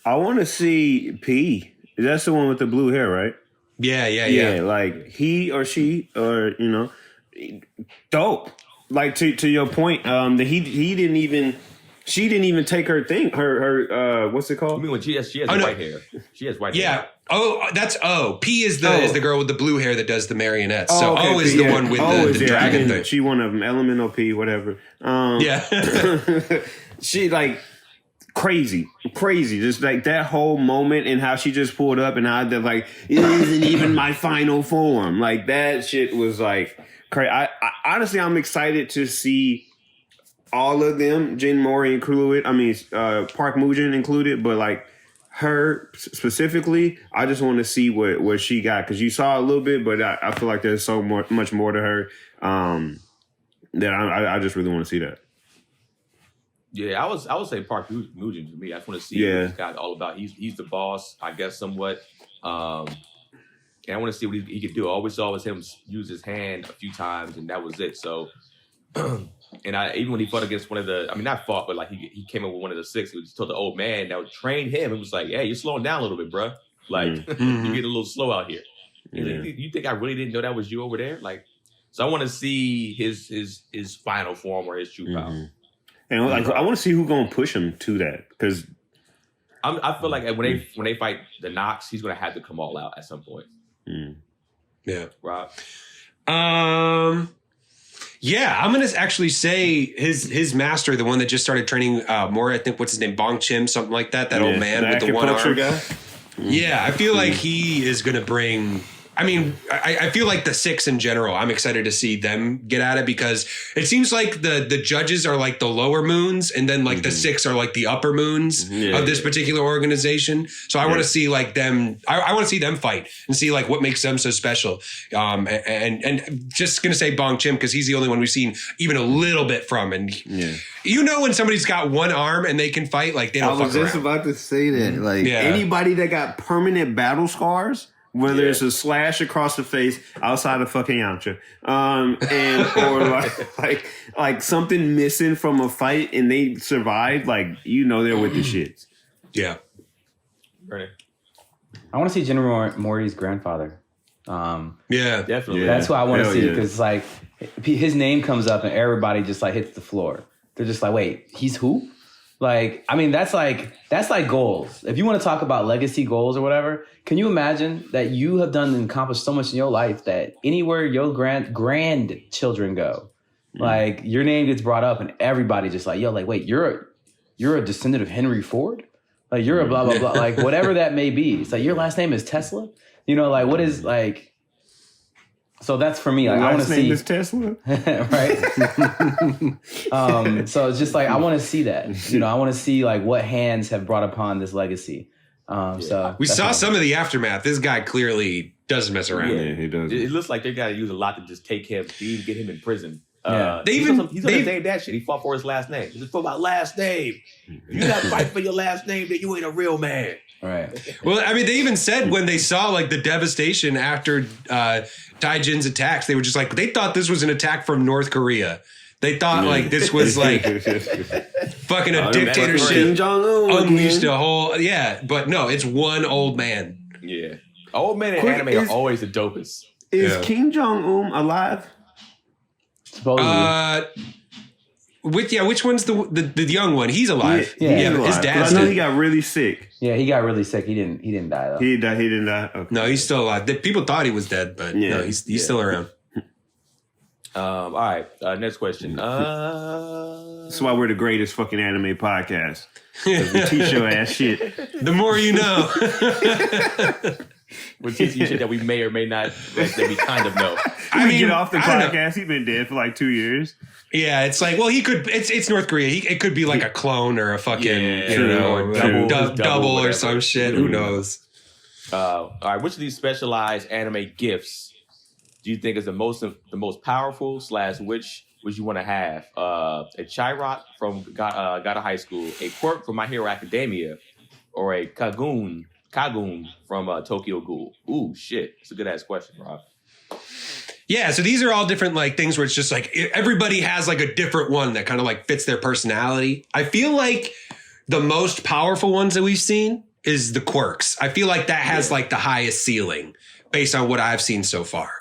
I want to see P. That's the one with the blue hair, right? Yeah. Like he or she or dope. Like to your point, that he didn't even. She didn't even take her thing. Her what's it I called? mean, when she has no. white hair. She has white hair. Yeah. Oh, that's O. P is the girl with the blue hair that does the marionettes. Oh, So okay, O is P, the one with the dragon thing. She one of them. Elemental P, whatever. Yeah. She like crazy. Just like that whole moment and how she just pulled up and how they're like, it isn't even my final form. Like that shit was like crazy. I honestly, I'm excited to see all of them, Jin Mori included. I mean, Park Mujin included, but like her specifically, I just want to see what she got because you saw a little bit, but I feel like there's so much more to her that I just really want to see that. Yeah, I would say Park Mujin to me. I just want to see what he's got all about. He's the boss, I guess, somewhat. And I want to see what he could do. I always saw him use his hand a few times, and that was it. So. And even when he fought against one of not fought, but like he came up with one of the 6, he just told the old man that would train him. It was like, hey, you're slowing down a little bit, bro. Like you're getting a little slow out here. You think I really didn't know that was you over there? Like, so I want to see his final form or his true power. And like, I want to see who's gonna push him to that because I feel like when they fight the Nox, he's gonna have to come all out at some point. Yeah. Rob. Yeah, I'm gonna actually say his master, the one that just started training more. I think what's his name, Bong Chim, something like that. That old man with the one arm. Guy. Yeah, I feel like he is gonna bring. I mean, I feel like the 6 in general, I'm excited to see them get at it because it seems like the judges are like the lower moons and then like the 6 are like the upper moons of this particular organization. So I want to see like them, I want to see them fight and see like what makes them so special. And just going to say Bong Chim because he's the only one we've seen even a little bit from. And when somebody's got one arm and they can fight, like they don't fuck around. I was just about to say that. Like anybody that got permanent battle scars, whether it's a slash across the face outside of fucking Yamcha, or like something missing from a fight and they survived, like they're with the shits. Yeah. Right. I want to see General Mori's grandfather. Yeah, definitely. That's what I want to see because like his name comes up and everybody just like hits the floor. They're just like, wait, he's who? Like, I mean, that's like goals. If you want to talk about legacy goals or whatever, can you imagine that you have done and accomplished so much in your life that anywhere your grandchildren go, like your name gets brought up and everybody just like, yo, like, wait, you're a descendant of Henry Ford? Like you're a blah, blah, blah, like whatever that may be. It's like your last name is Tesla? Like what is like, so that's for me. Like I want to see is Tesla, right? So it's just like I want to see that. I want to see like what hands have brought upon this legacy. So we saw some of the aftermath. This guy clearly doesn't mess around. Yeah, he does. It looks like they got to use a lot to just take him, to even get him in prison. Yeah. He's gonna name that shit. He fought for his last name. It's for my last name. If you not fight for your last name, then you ain't a real man. Right. Well, I mean, they even said when they saw like the devastation after Taijin's attacks, they were just like, they thought this was an attack from North Korea. They thought like this was like fucking a dictatorship. Kim Jong-Un unleashed a whole, but no, it's one old man. Yeah. Old men in anime are always the dopest. Is Kim Jong-Un alive? Supposedly. Which one's the young one? He's alive. Yeah, but his dad's I know dead. he got really sick. Yeah, he got really sick. He didn't die though. He didn't die. Okay. No, he's still alive. People thought he was dead, but no, he's still around. All right. Next question. That's why we're the greatest fucking anime podcast. 'Cause we teach your ass shit. The more you know. We're teaching you shit that we may or may not, that we kind of know. I mean, get off the podcast. He's been dead for like 2 years. Yeah, it's like, well, he could. It's North Korea. It could be like a clone or a fucking double or some shit. Who knows? All right, which of these specialized anime gifts do you think is the most powerful / which would you want to have? A Chirot from Gata High School, a quirk from My Hero Academia, or a Kagun from Tokyo Ghoul? Ooh, shit. It's a good ass question, Rob. Yeah, so these are all different like things where it's just like everybody has like a different one that kind of like fits their personality. I feel like the most powerful ones that we've seen is the quirks. I feel like that has like the highest ceiling based on what I've seen so far.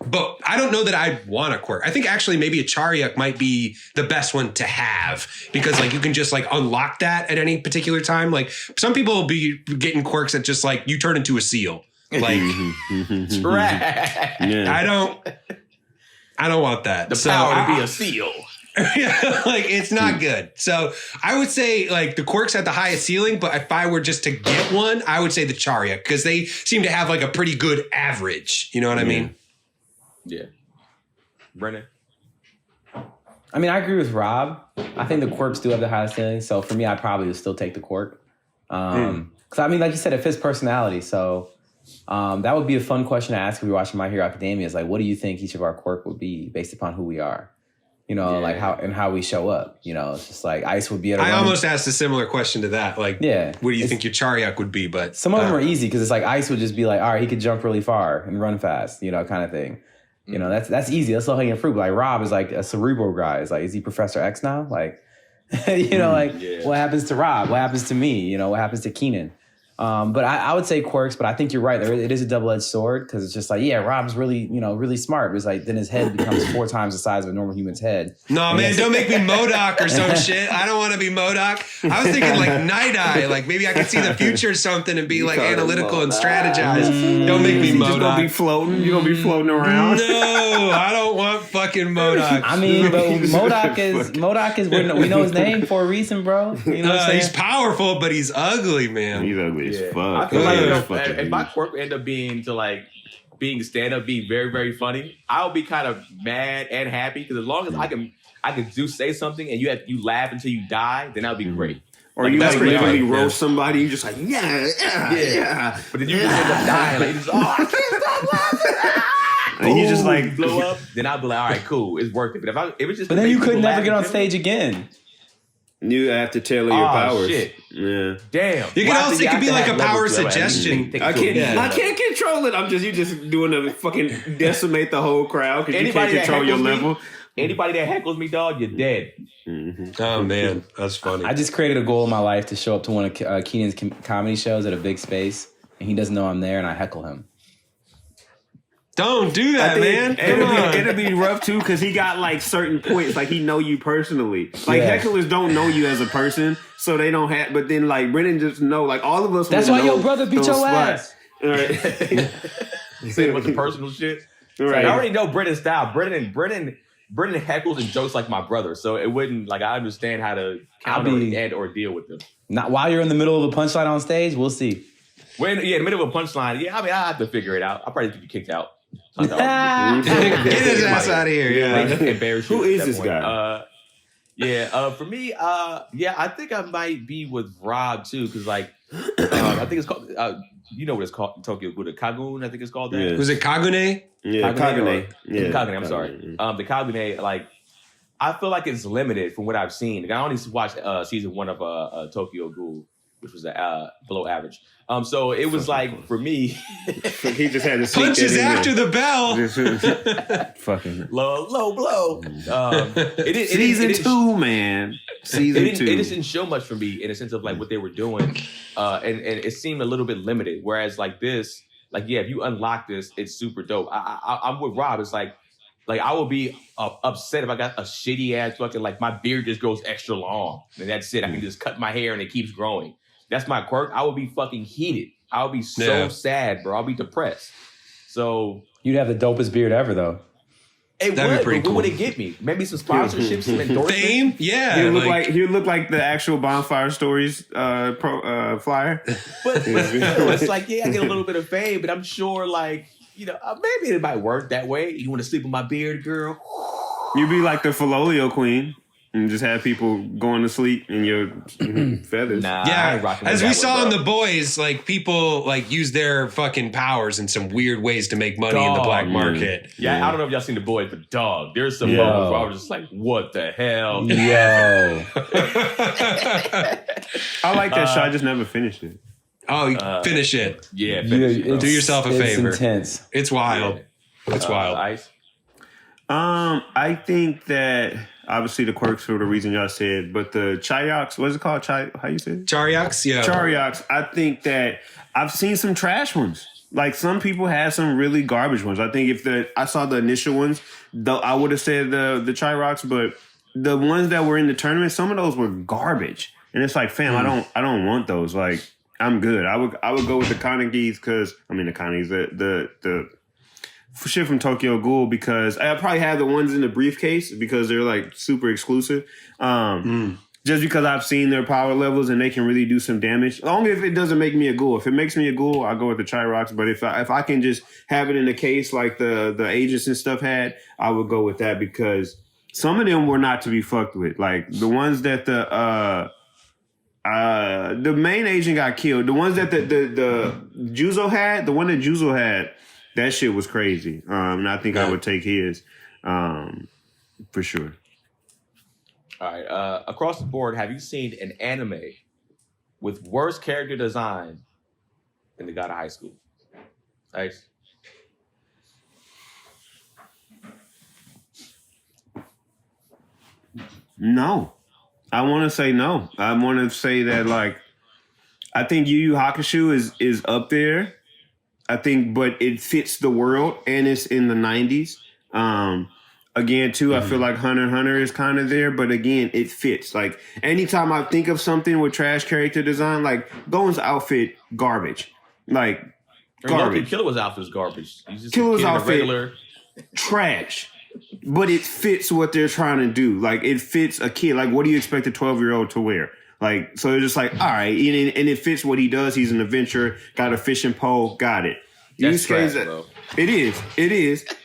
But I don't know that I'd want a quirk. I think actually maybe a Charyuk might be the best one to have because like you can just like unlock that at any particular time. Like some people will be getting quirks that just like you turn into a seal. Like Trash. I don't want that. The power to be a seal. Yeah, like it's not good. So I would say like the quirks at the highest ceiling, but if I were just to get one, I would say the Charyuk because they seem to have like a pretty good average. You know what I mean? Yeah. Brennan? I mean, I agree with Rob. I think the quirks do have the highest ceiling. So for me, I probably would still take the quirk. Because I mean, like you said, it fits personality. So that would be a fun question to ask if we're watching My Hero Academia is like, what do you think each of our quirk would be based upon who we are? You know, like how we show up. You know, it's just like Ice would be able to almost asked a similar question to that. Like, what do you think your Charyuk would be? But some of them are easy because it's like Ice would just be like, all right, he could jump really far and run fast, you know, kind of thing. You know, that's easy. That's low hanging fruit. But like Rob is like a cerebral guy. It's like, is he Professor X now? Like, you know, what happens to Rob? What happens to me? You know, what happens to Keenan? But I would say quirks, but I think you're right. It is a double-edged sword because it's just like, yeah, Rob's really, really smart. But it's like then his head becomes 4 times the size of a normal human's head. No, man, don't make me MODOK or some shit. I don't want to be MODOK. I was thinking like Night Eye. Like maybe I could see the future or something and be like analytical and strategize. Don't make me MODOK. You're gonna be floating. You're gonna be floating around. No, I don't want fucking MODOK. I mean, but MODOK is we know his name for a reason, bro. You know what I'm saying? He's powerful, but he's ugly, man. He's ugly as fuck. I feel like if my quirk end up being to like being stand-up, being very, very funny, I'll be kind of mad and happy because as long as I can say something and you laugh until you die, then that'll be great. Or like, you like literally roast somebody, you just like, yeah. But then you just end up dying. Like, you just, I can't stop laughing. And you just like blow up. Then I'll be like, all right, cool, it's worth it. But if it's just, but then you could never get on stage again. You have to tailor your powers. Shit. Yeah. Damn. You can also, it could be like a power suggestion. I can't control it. You just doing a fucking decimate the whole crowd because you can't control your level. Anybody that heckles me, dog, you're dead. Mm-hmm. Oh man, that's funny. I just created a goal in my life to show up to one of Keenan's comedy shows at a big space, and he doesn't know I'm there, and I heckle him. Don't do that, man. It'll be rough too because he got like certain points. Like he know you personally. Like hecklers don't know you as a person, so they don't have. But then like Brennan just know. Like all of us. That's why your brother beat your ass. All right. Saying about the personal shit. Right. I already know Brennan's style. Brennan heckles and jokes like my brother, so it wouldn't like I understand how to counter and or deal with them. Not while you're in the middle of a punchline on stage. We'll see. In the middle of a punchline. Yeah, I mean I have to figure it out. I'll probably get you kicked out. Get his ass out of here. Yeah. Who is this guy? For me, I think I might be with Rob too, because like I think it's called you know what it's called in Tokyo Ghoul, Kagun, I think it's called that. Yeah. Was it Kagune? Yeah, Kagune. Kagune, I'm sorry. The Kagune, like I feel like it's limited from what I've seen. Like, I only watched season 1 of Tokyo Ghoul, which was below average. So it was like for me, he just had to punches after the bell. Fucking low blow. Season 2, man. Season 2. It just didn't show much for me in a sense of like what they were doing, and it seemed a little bit limited. Whereas like this, like if you unlock this, it's super dope. I'm with Rob. It's like I will be upset if I got a shitty ass fucking like my beard just goes extra long and that's it. I can just cut my hair and it keeps growing. That's my quirk. I would be fucking heated. I would be so sad, bro. I'll be depressed. So you'd have the dopest beard ever, though. It That'd be would, pretty but cool. what would it get me? Maybe some sponsorships, some endorsements. Fame? Yeah. He would look like the actual Bonfire Stories flyer. But still, it's like, yeah, I get a little bit of fame, but I'm sure, like, maybe it might work that way. You want to sleep with my beard, girl? You'd be like the Filolio queen and just have people going to sleep in your feathers. Nah, I Yeah, ain't rocking as with we that saw one, in bro. The Boys, like people like use their fucking powers in some weird ways to make money in the black Dog. market. Yeah, I don't know if y'all seen The Boys, but dog, there's some Yo. moments where I was just like, what the hell? Yo. I like that show. I just never finished it. Oh, finish it. Yeah, finish it, bro. Do yourself a favor. It's intense. It's wild. It's wild. Ice. I think that obviously the quirks for the reason y'all said, but the Chayaks, what's it called? How you say it? Chariaks, yeah. Chariaks, I think that I've seen some trash ones. Like some people had some really garbage ones. I think I saw the initial ones, I would have said the Chayaks, but the ones that were in the tournament, some of those were garbage. And it's like, fam, I don't want those. Like, I'm good. I would go with the Kanagis because the shit from Tokyo Ghoul, because I probably have the ones in the briefcase because they're like super exclusive. Just because I've seen their power levels and they can really do some damage. Only if it doesn't make me a ghoul. If it makes me a ghoul, I'll go with the Chirocks. But if I can just have it in the case like the agents and stuff had, I would go with that because some of them were not to be fucked with. Like the ones that the main agent got killed. The ones that the Juzo had, the one that Juzo had, that shit was crazy. And I think I would take his for sure. All right. Across the board, have you seen an anime with worse character design than the God of High School? Ice. No. I want to say no. I want to say that, like, I think Yu Yu Hakusho is up there. I think, but it fits the world, and it's in the 90s. Again, too, I feel like Hunter x Hunter is kind of there, but again, it fits. Like, anytime I think of something with trash character design, like, Goen's outfit, garbage. Like, garbage. Killua's outfit is garbage. He's just Killua's a kid in a outfit- regular. Trash. But it fits what they're trying to do. Like, it fits a kid. Like, what do you expect a 12-year-old to wear? Like, so it's just like, all right. And it fits what he does. He's an adventurer, got a fishing pole, got it. That's trash, Yusuke's bro. It is.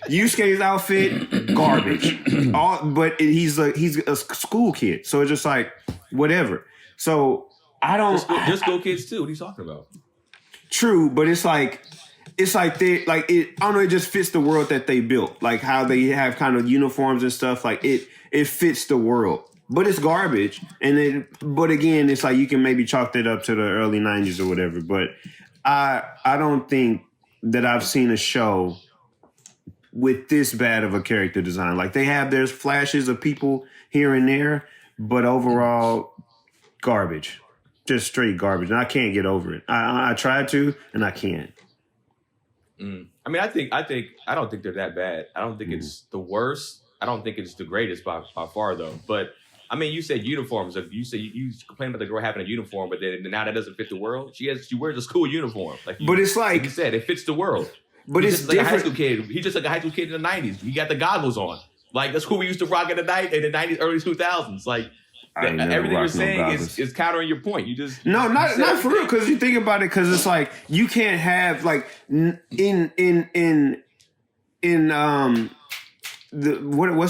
Yusuke's outfit, garbage. But he's a school kid. So it's just like, whatever. So I don't... They're school kids too. What are you talking about? True, but it's like they like it. I don't know. It just fits the world that they built, like how they have kind of uniforms and stuff. Like it fits the world, but it's garbage. But again, it's like you can maybe chalk that up to the early 90s or whatever. But I don't think that I've seen a show with this bad of a character design. Like there's flashes of people here and there, but overall, garbage. Just straight garbage, and I can't get over it. I tried to, and I can't. I mean, I don't think they're that bad. I don't think it's the worst. I don't think it's the greatest by far, though. But I mean, you said uniforms. You said you complain about the girl having a uniform, but then now that doesn't fit the world. She wears a school uniform. But it's like you said, it fits the world. But He's it's just like a high different. school kid. He's just like a high school kid in the 90s. He got the goggles on. Like that's who we used to rock in the 90s, early 2000s. Like. I ain't never Everything you're rocked no saying goggles. is countering your point. You just not for real. Because you think about it, because it's like you can't have like what's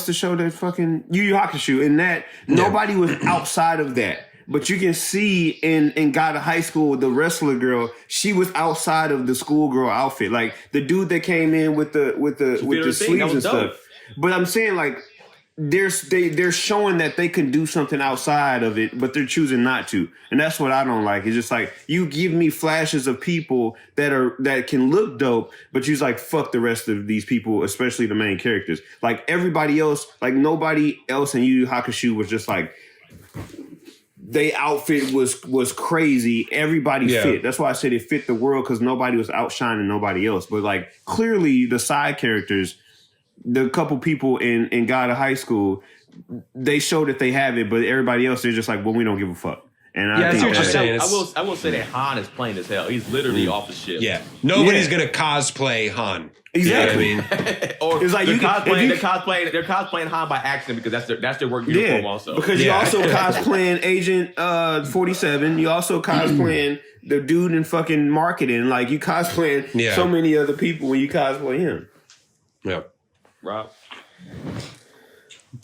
the show that fucking Yu Yu Hakusho? In that nobody was outside of that. But you can see in God of High School, the wrestler girl, she was outside of the schoolgirl outfit. Like the dude that came in with the sleeves and stuff. But I'm saying like they're showing that they can do something outside of it, but they're choosing not to. And that's what I don't like. It's just like you give me flashes of people that can look dope, but you're like, fuck the rest of these people, especially the main characters. Like everybody else, like nobody else in Yu Yu Hakusho was just like they outfit was crazy. Everybody fit. That's why I said it fit the world, because nobody was outshining nobody else. But like clearly the side characters, the couple people in God of High School, they show that they have it, but everybody else, they're just like, well, we don't give a fuck. And Yeah, I see what you're that- saying. I will say that Han is plain as hell. He's literally off the ship. Yeah, nobody's Yeah. gonna cosplay Han. Exactly. You know what I mean? Or It's like they're you can- if you- they're cosplaying Han by accident because that's their work uniform also. because you Yeah. also cosplaying Agent 47. You also cosplaying the dude in fucking marketing. Like you cosplaying Yeah. so many other people when you cosplay him. Yeah, Rob.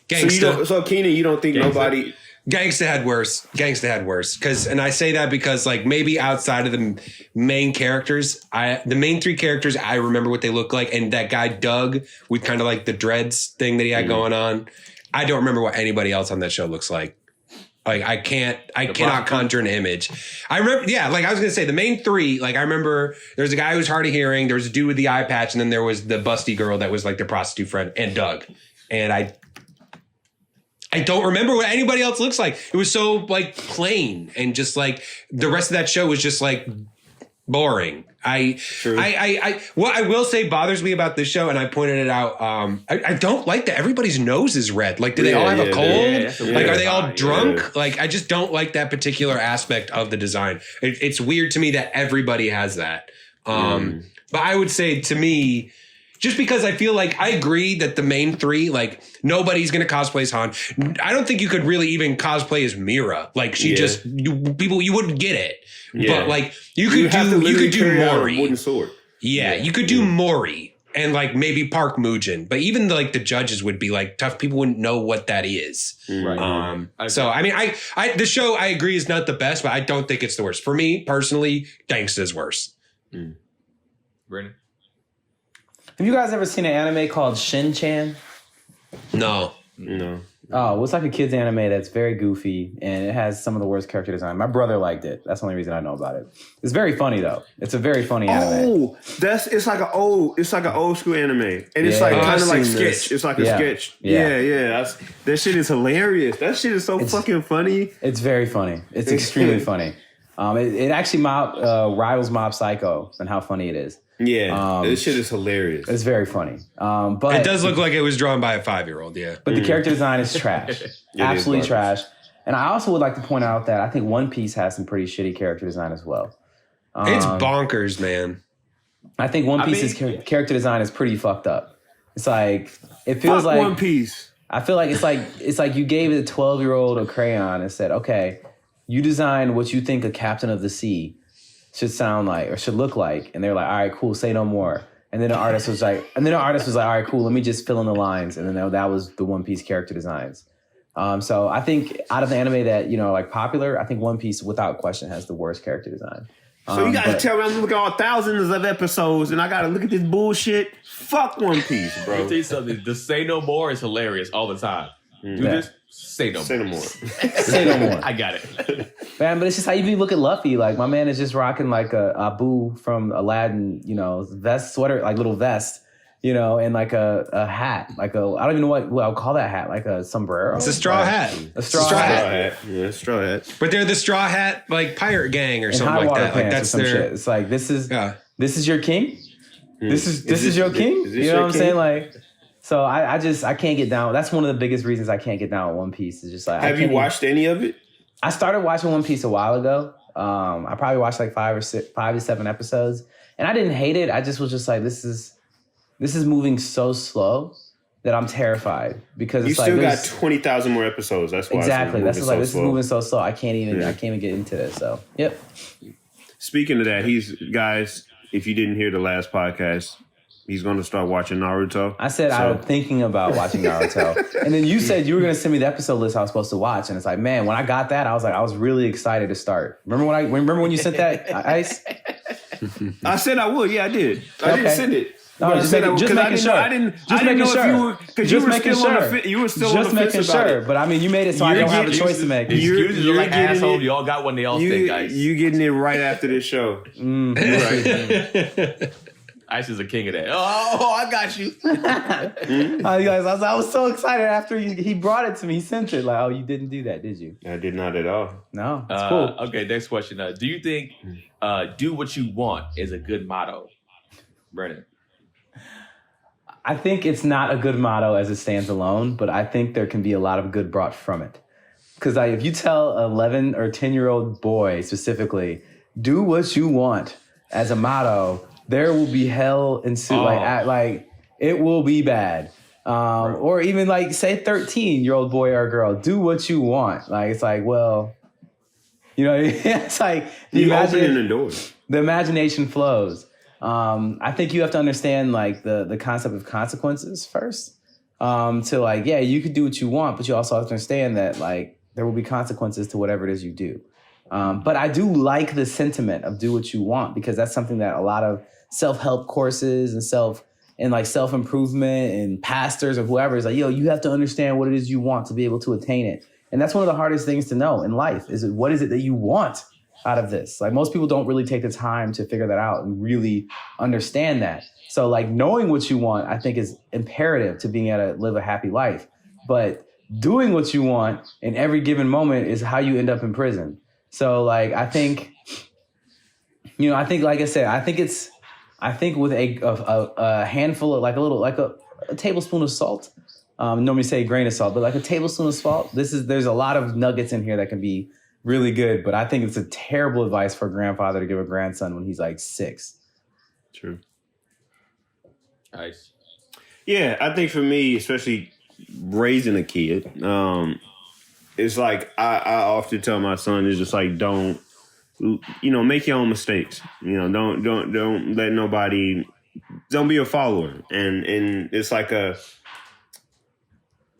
gangsta. So Keenan, you don't think Gangsta. nobody? Gangsta had worse. Gangsta had worse. And I say that because like maybe outside of the main characters, the main three characters, I remember what they look like. And that guy Doug with kind of like the dreads thing that he had going on. I don't remember what anybody else on that show looks like. Like I cannot conjure an image. I remember, yeah, like I was gonna say the main three, like I remember there's a guy who's hard of hearing, there was a dude with the eye patch, and then there was the busty girl that was like the prostitute friend, and Doug. And I don't remember what anybody else looks like. It was so like plain and just like the rest of that show was just like boring. What I will say bothers me about this show, and I pointed it out. I don't like that everybody's nose is red. Like, do they all have a cold? Like, are they all drunk? Yeah. Like, I just don't like that particular aspect of the design. It's weird to me that everybody has that. But I would say to me, just because I feel like I agree that the main three, like nobody's going to cosplay as Han. I don't think you could really even cosplay as Mira. Like she you wouldn't get it. Yeah. But like you could do Mori. Wooden sword. Yeah, you could do Mori and like maybe Park Mujin. But even like the judges would be like tough. People wouldn't know what that is. Right. So I mean, the show I agree is not the best, but I don't think it's the worst. For me personally, Gangsta is worse. Brandon? Have you guys ever seen an anime called Shin Chan? No. Oh, it's like a kid's anime that's very goofy and it has some of the worst character design. My brother liked it. That's the only reason I know about it. It's very funny though. It's a very funny anime. Oh, it's like an old school anime, and it's like kind of like seen sketch. this. It's like a Yeah. sketch. Yeah. Yeah. That shit is hilarious. That shit is so fucking funny. It's very funny. It's extremely funny. It actually rivals Mob Psycho and how funny it is. Yeah, this shit is hilarious. It's very funny. But It does look like it was drawn by a 5-year-old, yeah. But the character design is trash. Absolutely garbage. trash. And I also would like to point out that I think One Piece has some pretty shitty character design as well. It's bonkers, man. I think One Piece's character design is pretty fucked up. It's like it feels Fuck like One Piece. I feel like it's like you gave a 12-year-old a crayon and said, "Okay, you design what you think a captain of the sea should sound like or should look like," and they're like, "All right, cool, say no more." And then the artist was like, "All right, cool, let me just fill in the lines." And then that was the One Piece character designs. So I think out of the anime that like popular, I think One Piece without question has the worst character design. So you gotta tell me I'm looking at thousands of episodes and I gotta look at this bullshit. Fuck One Piece, Let me bro. tell you something. The say no more is hilarious all the time. Do this. Say no more. Say no more. Say no more. I got it. Man, but it's just how you look at Luffy. Like, my man is just rocking like a Abu from Aladdin, vest, sweater, like little vest, and like a hat. Like I don't even know what I'll call that hat. Like a sombrero. It's a straw hat. A straw hat. Yeah, straw hat. But they're the straw hat, like, pirate gang or And something high like water that. Like, pants or that's some their... shit. It's like, this is your king? This is this your king? is this You know your what I'm king? saying? Like, so I can't get down. That's one of the biggest reasons I can't get down with One Piece. Is just like, Have you watched any of it? I started watching One Piece a while ago. I probably watched like 5 to 7 episodes, and I didn't hate it. I just was just like, this is moving so slow that I'm terrified because You it's still like got 20,000 more episodes. That's why exactly. That's it's like moving this so is slow. moving so slow. I can't even get into this. So yep. Speaking of that, guys, if you didn't hear the last podcast, he's going to start watching Naruto. I said I was thinking about watching Naruto, and then you said you were going to send me the episode list I was supposed to watch, and it's like, man, when I got that, I was really excited to start. Remember when you sent that, Ice? I said I would. Yeah, I did. I didn't send it. No, But I just said making sure. I didn't Just know making if sure. you were because you Just were making still on sure. the you were still Just on the making fence about sure. it. But I mean, you made it so I You're don't have a getting- choice to make. Excuses You're are like getting assholes. it. You all got one. They all stink, guys. You getting it right after this show. Right. Ice is a king of that. Oh, I got you. Guys, I was so excited after he brought it to me. He sent it like, oh, you didn't do that, did you? I did not at all. No, it's cool. Okay, next question. Do you think do what you want is a good motto? Brennan. I think it's not a good motto as it stands alone, but I think there can be a lot of good brought from it. Because like, if you tell an 11 or 10-year-old boy specifically, do what you want as a motto, there will be hell ensued. Like it will be bad. Or even like say 13-year-old boy or girl, do what you want. Like it's like, well, you know, it's like you opening the door. The imagination flows. I think you have to understand like the concept of consequences first. To like, yeah, you could do what you want, but you also have to understand that like there will be consequences to whatever it is you do. But I do like the sentiment of do what you want, because that's something that a lot of self-help courses and self-improvement and pastors or whoever is like, yo, you have to understand what it is you want to be able to attain it. And that's one of the hardest things to know in life is what is it that you want out of this? Like most people don't really take the time to figure that out and really understand that. So like knowing what you want, I think is imperative to being able to live a happy life. But doing what you want in every given moment is how you end up in prison. So like, I think, like I said, I think with a handful of like a tablespoon of salt, normally say a grain of salt, but like a tablespoon of salt, there's a lot of nuggets in here that can be really good. But I think it's a terrible advice for a grandfather to give a grandson when he's like 6. True. Nice. Yeah, I think for me, especially raising a kid, it's like I often tell my son, it's just like don't make your own mistakes. Don't let nobody, don't be a follower, and it's like a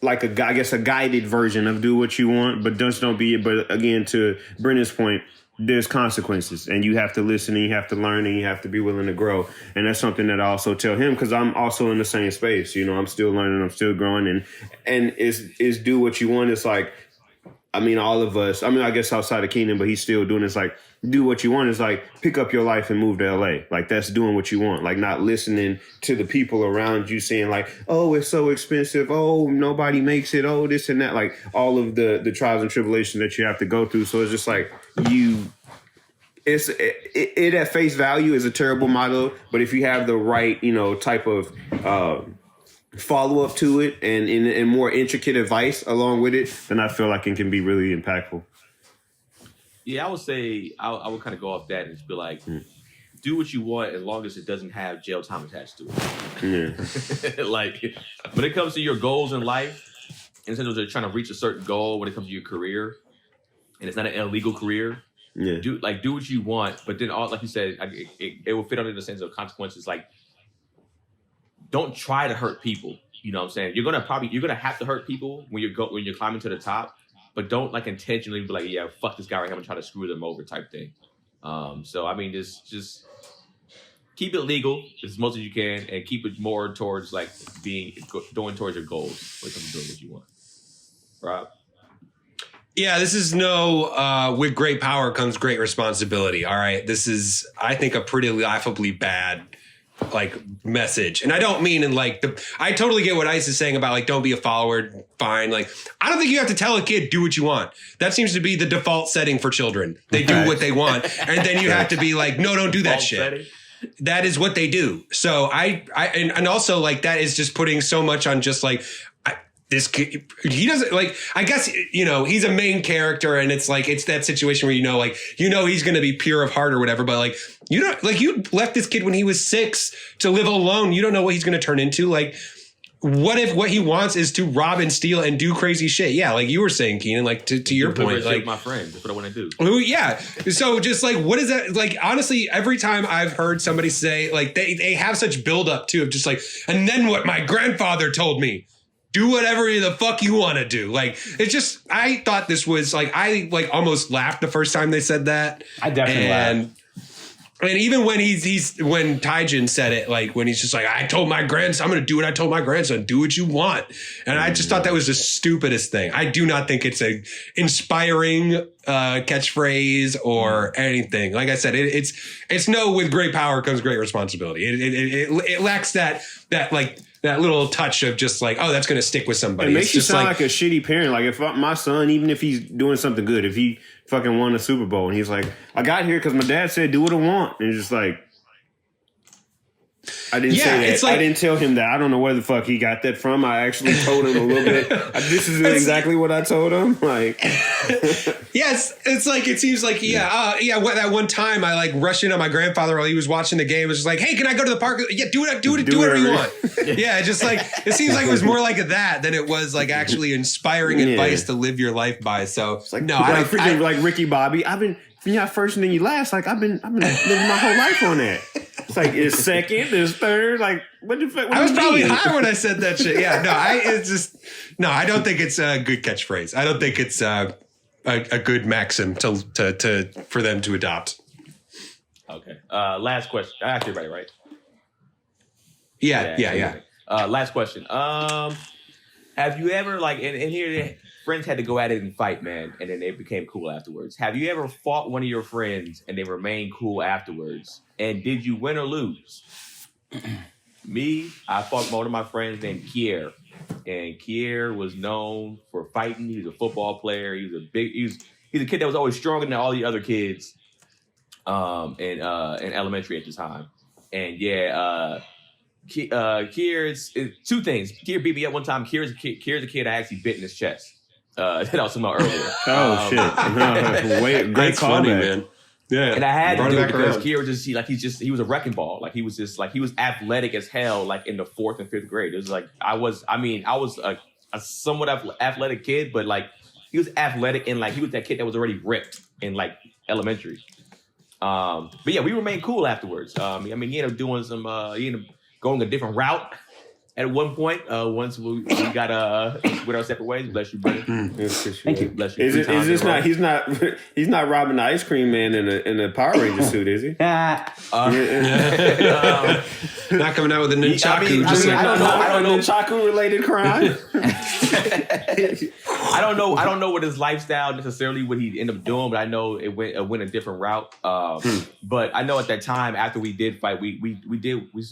I guess a guided version of do what you want, but just don't be. But again, to Brendan's point, there's consequences, and you have to listen, and you have to learn, and you have to be willing to grow. And that's something that I also tell him, because I'm also in the same space. I'm still learning, I'm still growing, and it's do what you want. It's like, I mean, all of us, I guess outside of Keenan, but he's still doing it's like, do what you want is like, pick up your life and move to LA. Like, that's doing what you want. Like, not listening to the people around you saying like, oh, it's so expensive. Oh, nobody makes it. Oh, this and that. Like, all of the trials and tribulations that you have to go through. So it's just like, it at face value is a terrible motto. But if you have the right, type of follow up to it and more intricate advice along with it, then I feel like it can be really impactful. Yeah, I would say I would kind of go off that and just be like, do what you want as long as it doesn't have jail time attached to it. Yeah. Like, when it comes to your goals in life, in terms of trying to reach a certain goal, when it comes to your career, and it's not an illegal career, do what you want. But then, like you said, it will fit under the sense of consequences. Like, don't try to hurt people. You know what I'm saying? You're gonna have to hurt people when you're climbing to the top. But don't like intentionally be like, yeah, fuck this guy right here, I'm gonna try to screw them over type thing. So I mean, just keep it legal as much as you can, and keep it more towards like going towards your goals when it comes to doing what you want. Rob? Yeah, this is with great power comes great responsibility. All right, this is, I think, a pretty laughably bad like message. And I don't mean in like I totally get what Ice is saying about like, don't be a follower. Fine. Like, I don't think you have to tell a kid, do what you want. That seems to be the default setting for children. They do what they want. And then you have to be like, no, don't do that shit. Setting. That is what they do. So and also like, that is just putting so much on just like, this kid, he doesn't like, I guess, he's a main character, and it's like, it's that situation where, he's going to be pure of heart or whatever. But like, you left this kid when he was 6 to live alone. You don't know what he's going to turn into. Like, what if what he wants is to rob and steal and do crazy shit? Yeah. Like you were saying, Keenan, like to your point, like my friend, that's what I want to do. Oh yeah. So just like, what is that? Like, honestly, every time I've heard somebody say like, they have such buildup too of just like, and then what my grandfather told me. Do whatever the fuck you want to do. Like, it's just, I thought this was like, I like almost laughed the first time they said that. I definitely laughed. And even when when Taijin said it, like when he's just like, I told my grandson, I'm going to do what I told my grandson, do what you want. And I just thought that was the stupidest thing. I do not think it's a inspiring catchphrase or anything. Like I said, it's no, with great power comes great responsibility. It lacks that little touch of just like, oh, that's going to stick with somebody. It makes you sound like a shitty parent. Like, if my son, even if he's doing something good, if he fucking won a Super Bowl and he's like, I got here because my dad said do what I want. And it's just like, I didn't say that. It's like, I didn't tell him that. I don't know where the fuck he got that from. I actually told him a little bit. This is exactly what I told him. Like, yes, it's like it seems like that one time I like rushed in on my grandfather while he was watching the game. It was just like, hey, can I go to the park? Yeah, do whatever you want. Yeah, just like it seems like it was more like that than it was like actually inspiring advice to live your life by. So it's like, no, like Ricky Bobby. I've been first and then you last. Like I've been living my whole life on that. It's like it's second, it's third. Like what the fuck? I was probably high when I said that shit. Yeah, I don't think it's a good catchphrase. I don't think it's a good maxim to for them to adopt. Okay. Last question. I asked everybody, right? Yeah. Last question. Have you ever and here friends had to go at it and fight, man, and then they became cool afterwards. Have you ever fought one of your friends and they remained cool afterwards? And did you win or lose? Me, I fought one of my friends named Kier. And Kier was known for fighting. He was a football player. He's a kid that was always stronger than all the other kids in elementary at the time. And Kier is two things. Kier beat me up one time. Kier's a kid I actually bit in his chest. That I was talking about earlier. Oh shit! Wait, great call, man. Yeah, and I had to do it because Kier was he was a wrecking ball. Like he was athletic as hell. Like in the 4th and 5th grade, it was like I was a somewhat athletic kid, but like he was athletic and like he was that kid that was already ripped in like elementary. But yeah, we remained cool afterwards. He ended up doing some. He ended up going a different route. At one point, once we got went our separate ways. Bless you, brother. Thank you. Bless you. Is this not? He's not robbing the ice cream man in a Power Ranger suit, is he? Not coming out with a nunchaku. I don't know. Nunchaku related crime. I don't know what his lifestyle necessarily what he ended up doing, but I know it went a different route. But I know at that time after we did fight, we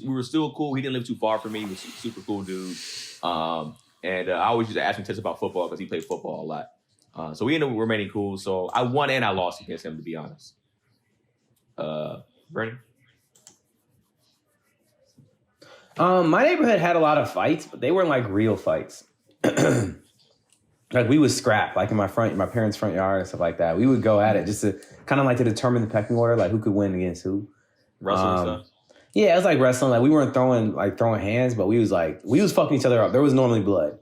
were still cool. He didn't live too far from me. He was a super cool dude. And I always used to ask him tips about football because he played football a lot. So we ended up remaining cool. So I won and I lost against him, to be honest. Brandon? My neighborhood had a lot of fights, but they weren't like real fights. Like we would scrap, like in my parents' front yard and stuff like that. We would go at it just to kind of like to determine the pecking order, like who could win against who. Wrestling stuff? Yeah, it was like wrestling. Like we weren't throwing hands, but we was fucking each other up. There was normally blood.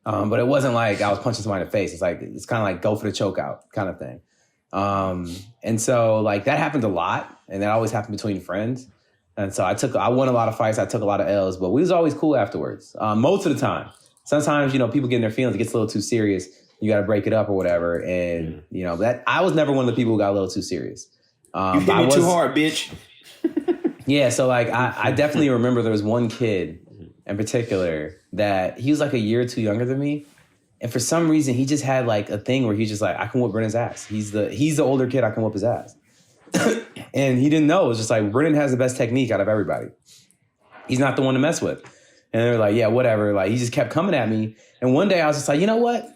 But it wasn't like I was punching somebody in the face. It's kind of like go for the choke out kind of thing. And so like that happened a lot, and that always happened between friends. And so I won a lot of fights. I took a lot of L's, but we was always cool afterwards. Most of the time. Sometimes, people get in their feelings. It gets a little too serious. You got to break it up or whatever. And, that I was never one of the people who got a little too serious. You hit me too hard, bitch. Yeah. So like, I definitely remember there was one kid in particular that he was like a year or two younger than me. And for some reason, he just had like a thing where he's just like, I can whoop Brennan's ass. He's the older kid. I can whoop his ass. And he didn't know. It was just like, Brennan has the best technique out of everybody. He's not the one to mess with. And they were like, yeah, whatever. Like, he just kept coming at me. And one day I was just like, you know what?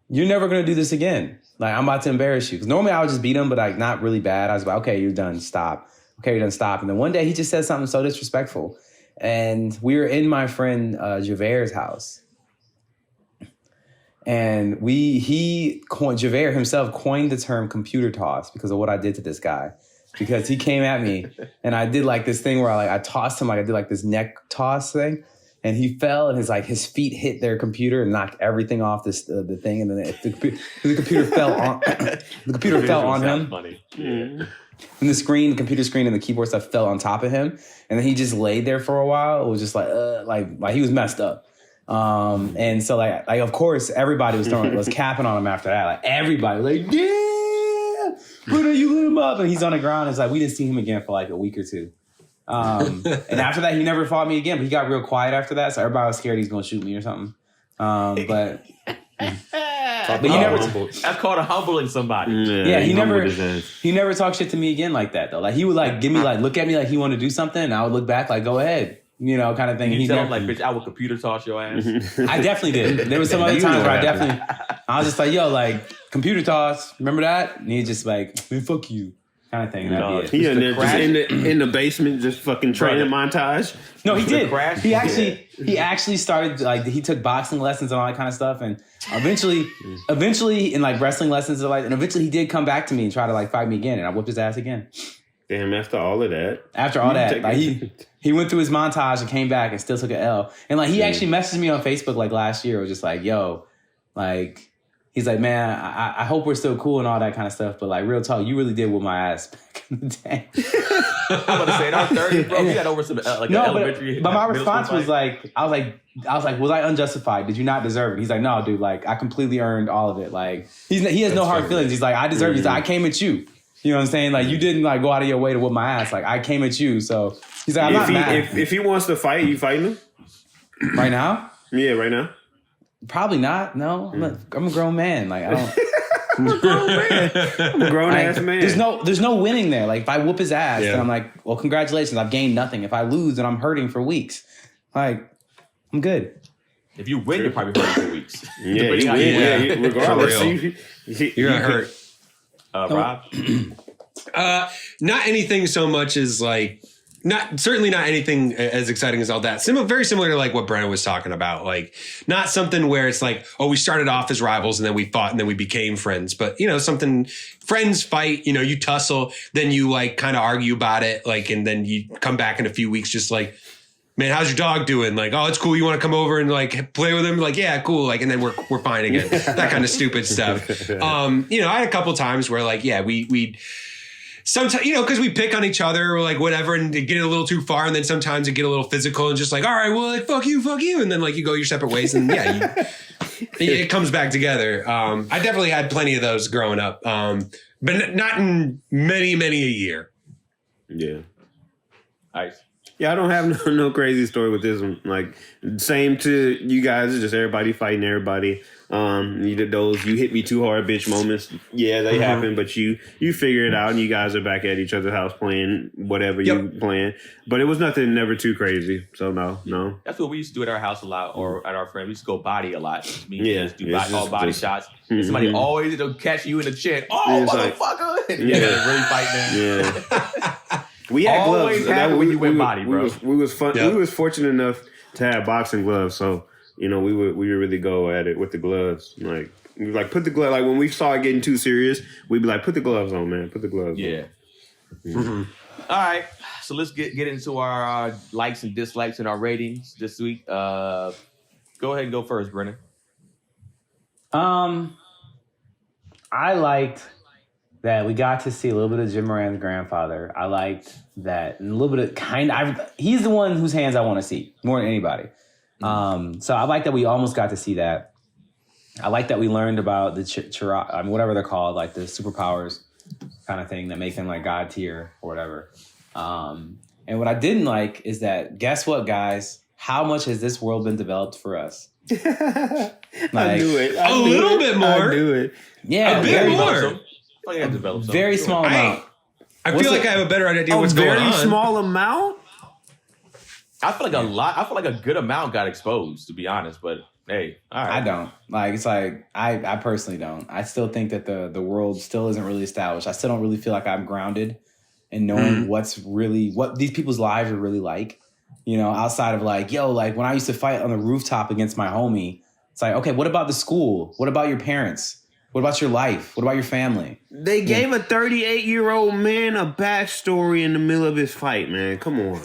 You're never going to do this again. Like, I'm about to embarrass you. Because normally I would just beat him, but like not really bad. I was like, okay, you're done. Stop. Okay, you're done. Stop. And then one day he just said something so disrespectful. And we were in my friend Javert's house. And Javert himself coined the term computer toss because of what I did to this guy. Because he came at me and I did like this thing where I tossed him, like I did like this neck toss thing, and he fell and his feet hit their computer and knocked everything off the thing, and then the computer fell on him. Funny. And the computer screen and the keyboard stuff fell on top of him, and then he just laid there for a while. It was just like he was messed up. And so like of course everybody was capping on him after that. Like everybody was like, yeah. Bruno, you lit him up, and he's on the ground. It's like we didn't see him again for like a week or two, and after that, he never fought me again. But he got real quiet after that, so everybody was scared he's going to shoot me or something. But he never. That's called a humbling somebody. Yeah, he never talked shit to me again like that though. Like he would like give me like look at me like he wanted to do something, and I would look back like go ahead. Kind of thing. And he tell him like, bitch, I will computer toss your ass. I definitely did. There was some other times where I was just like, yo, like, computer toss, remember that? And he just like, man, fuck you. kind of thing. That'd be it. He in there crash. just in the basement, just fucking training montage. No, he did. crash? He actually started like he took boxing lessons and all that kind of stuff, and eventually in like wrestling lessons and like, and eventually he did come back to me and try to like fight me again, and I whooped his ass again. Damn, after all of that. After all that, like he went through his montage and came back and still took an L. And like he actually messaged me on Facebook like last year, was just like, yo, like he's like, man, I hope we're still cool and all that kind of stuff, but like real talk, you really did whoop my ass back in the day. I'm about to say in our 30s, bro. We got over some like an elementary. But my middle response school was fight. like, I was like, was I unjustified? Did you not deserve it? He's like, no, dude, like I completely earned all of it. Like he has no hard feelings. He's like, I deserve it. He's like, I came at you. You know what I'm saying? Like you didn't like go out of your way to whoop my ass. Like I came at you. So he's like, I'm not mad. If he wants to fight, you fighting him? Right now? Yeah, right now. Probably not. No, I'm a grown man. Like I don't. I'm a grown ass man. There's no winning there. Like if I whoop his ass, then I'm like, well, congratulations, I've gained nothing. If I lose, then I'm hurting for weeks. Like I'm good. If you win, you're probably hurting for weeks. Yeah, regardless. You're gonna hurt. Rob? Not anything so much as like, certainly not anything as exciting as all that. Very similar to like what Brennan was talking about. Like not something where it's like, oh, we started off as rivals and then we fought and then we became friends. But you know, something friends fight, you know, you tussle, then you like kind of argue about it. Like, and then you come back in a few weeks, just like, man, how's your dog doing? Like, oh, it's cool. You want to come over and like play with him? Like, yeah, cool. Like, and then we're fine again. That kind of stupid stuff. You know, I had a couple times where like, yeah, we sometimes, you know, because we pick on each other or like whatever and get it a little too far. And then sometimes it get a little physical and just like, all right, well, like, fuck you. And then like you go your separate ways and yeah, it comes back together. I definitely had plenty of those growing up, but not in many a year. Yeah. Nice. Yeah, I don't have no crazy story with this one. Like, same to you guys. It's just everybody fighting everybody. You did those "you hit me too hard, bitch" moments. Yeah, they happen, but you figure it out, and you guys are back at each other's house playing whatever you playing. But it was nothing, never too crazy. So no. That's what we used to do at our house a lot, or at our friend. We used to go body a lot. Do all body shots. And somebody always catch you in the chin. Oh, motherfucker! Like, really fighting. Yeah. We had always gloves. When you went body, bro. We was fun. Yep. We was fortunate enough to have boxing gloves, so you know we would really go at it with the gloves. Like we like put the glove. Like when we saw it getting too serious, we'd be like, "Put the gloves on, man. Put the gloves on." Yeah. All right. So let's get into our likes and dislikes and our ratings this week. Go ahead and go first, Brennan. I liked that we got to see a little bit of Jim Moran's grandfather. I liked that a little bit of he's the one whose hands I want to see more than anybody. So I like that we almost got to see that. I like that we learned about the whatever they're called, like the superpowers kind of thing that make them like God tier or whatever. And what I didn't like is that, guess what, guys? How much has this world been developed for us? I knew it. A little bit more. I knew it. Yeah, a bit more. Very small amount. I feel like I have a better idea what's going on. A very small amount? I feel like a good amount got exposed, to be honest. But hey, all right. I don't. Like, it's like, I personally don't. I still think that the world still isn't really established. I still don't really feel like I'm grounded in knowing what these people's lives are really like. You know, outside of like, yo, like when I used to fight on the rooftop against my homie, it's like, okay, what about the school? What about your parents? What about your life? What about your family? They gave a 38-year-old man a backstory in the middle of his fight, man. Come on.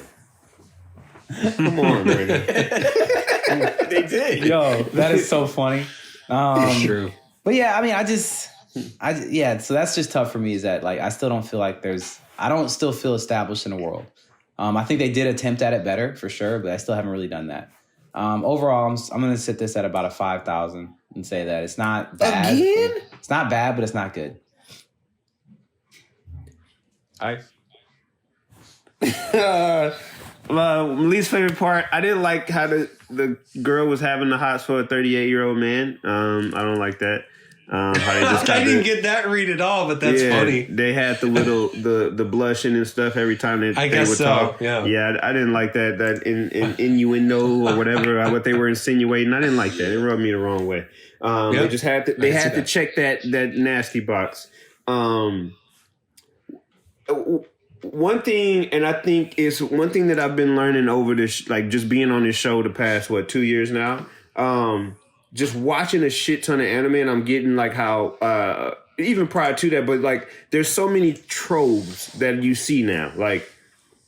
Come on, Brandon. They did. Yo, that is so funny. It's true. But yeah, I mean, so that's just tough for me, is that like I still don't feel like I don't still feel established in the world. I think they did attempt at it better for sure, but I still haven't really done that. Overall, I'm going to sit this at about a 5,000 and say that it's not bad. Again? It's not bad, but it's not good. All right. Least favorite part, I didn't like how the girl was having the hots for a 38-year-old man. I don't like that. How they just I didn't get that read at all, but that's funny. They had the little the blushing and stuff every time they would talk. Yeah, I didn't like that innuendo or whatever what they were insinuating. I didn't like that. It rubbed me the wrong way. They just had to check that nasty box. one thing, and I think it's one thing that I've been learning over this, like just being on this show the past 2 years now. Just watching a shit ton of anime, and I'm getting like how even prior to that, but like there's so many tropes that you see now. Like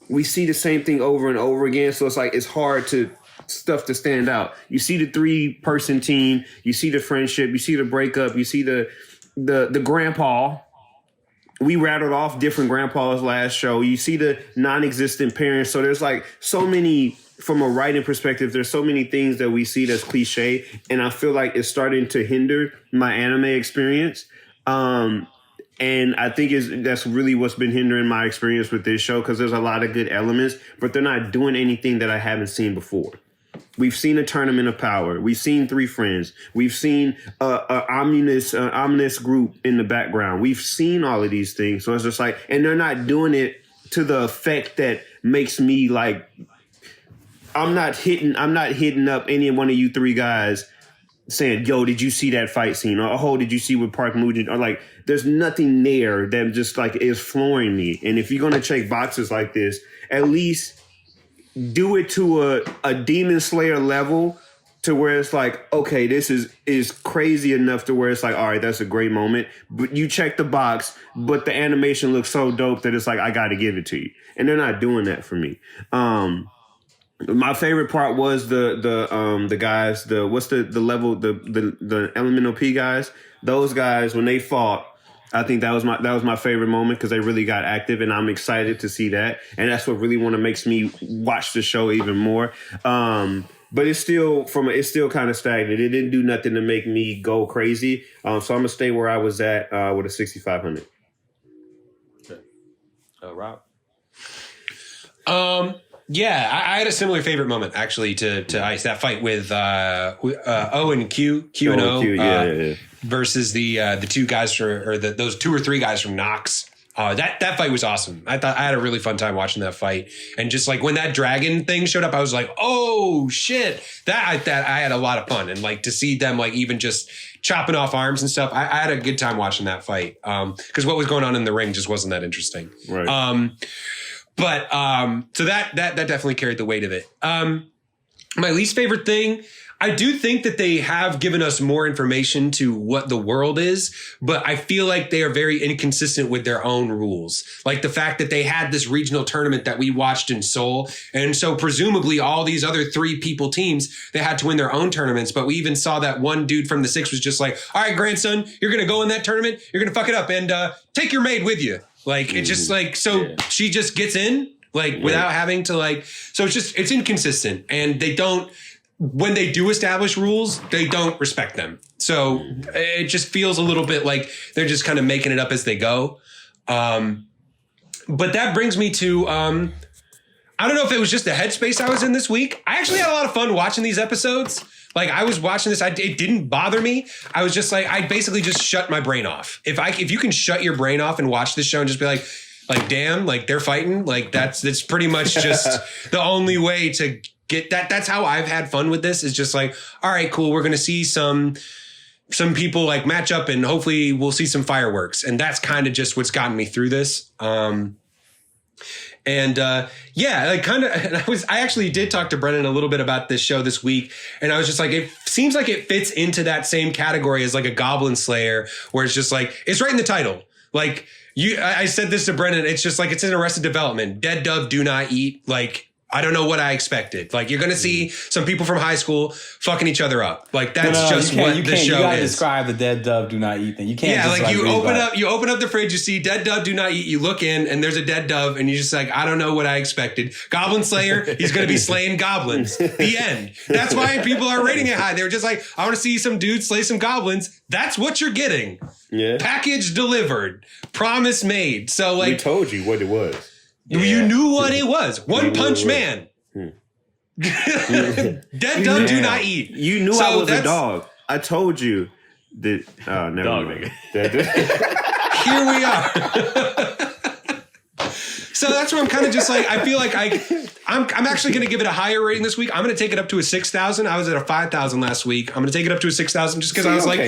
we see the same thing over and over again, so it's like it's hard to stuff to stand out. You see the 3-person team, you see the friendship, you see the breakup, you see the grandpa. We rattled off different grandpas last show. You see the non-existent parents. So there's like so many, from a writing perspective, there's so many things that we see that's cliche. And I feel like it's starting to hinder my anime experience. And I think that's really what's been hindering my experience with this show, because there's a lot of good elements, but they're not doing anything that I haven't seen before. We've seen a tournament of power. We've seen 3 friends. We've seen an ominous group in the background. We've seen all of these things. So it's just like, and they're not doing it to the effect that makes me like, I'm not hitting up any one of you 3 guys saying, yo, did you see that fight scene? Or, oh, did you see what Park Mujin? Or like, there's nothing there that just like is flooring me. And if you're going to check boxes like this, at least do it to a Demon Slayer level, to where it's like, okay, this is crazy enough to where it's like, all right, that's a great moment. But you check the box, but the animation looks so dope that it's like, I got to give it to you. And they're not doing that for me. My favorite part was the guys, what's the level, the Elemental P guys. Those guys, when they fought, I think that was my favorite moment, because they really got active, and I'm excited to see that. And that's what really makes me watch the show even more. But it's still kind of stagnant. It didn't do nothing to make me go crazy. So I'm gonna stay where I was at with a 6,500. Okay. Rob. Yeah, I had a similar favorite moment actually to Ice, that fight with O and Q and O, yeah. Versus the 2 guys those 2 or 3 guys from Nox. That fight was awesome. I thought I had a really fun time watching that fight, and just like when that dragon thing showed up, I was like, oh shit! That I had a lot of fun, and like to see them like even just chopping off arms and stuff. I had a good time watching that fight, because what was going on in the ring just wasn't that interesting. Right. So that definitely carried the weight of it. My least favorite thing, I do think that they have given us more information to what the world is, but I feel like they are very inconsistent with their own rules. Like the fact that they had this regional tournament that we watched in Seoul. And so presumably all these other 3 people teams, they had to win their own tournaments. But we even saw that one dude from the 6 was just like, all right, grandson, you're going to go in that tournament. You're going to fuck it up and take your maid with you. Like, it's just like, so she just gets in like without having to like, so it's inconsistent, and they don't, when they do establish rules, they don't respect them. So it just feels a little bit like they're just kind of making it up as they go. But that brings me to, I don't know if it was just the headspace I was in this week. I actually had a lot of fun watching these episodes. Like I was watching this, it didn't bother me. I was just like, I basically just shut my brain off. If you can shut your brain off and watch this show and just be like damn, like they're fighting, like that's pretty much just the only way to get that. That's how I've had fun with this, is just like, all right, cool. We're going to see some people like match up, and hopefully we'll see some fireworks. And that's kind of just what's gotten me through this. I actually did talk to Brennan a little bit about this show this week, and I was just like, it seems like it fits into that same category as like a Goblin Slayer, where it's just like, it's right in the title. Like I said this to Brennan, it's just like, it's in Arrested Development. Dead dove do not eat. Like, I don't know what I expected. Like, you're going to see some people from high school fucking each other up. Like, that's what the show is. You gotta describe the dead dove do not eat thing. You can't. Yeah, just like you open up the fridge, you see dead dove do not eat. You look in, and there's a dead dove, and you're just like, I don't know what I expected. Goblin Slayer, he's going to be slaying goblins. The end. That's why people are rating it high. They were just like, I want to see some dudes slay some goblins. That's what you're getting. Yeah. Package delivered. Promise made. So like, we told you what it was. You knew what it was. One Punch Man. Dead dove do not eat. You knew I was a dog. I told you that. Oh, never Dog mind. Here we are. So that's where I'm kind of just like, I feel like I'm actually going to give it a higher rating this week. I'm going to take it up to a 6,000. I was at a 5,000 last week. I'm going to take it up to a 6,000 just because I was like,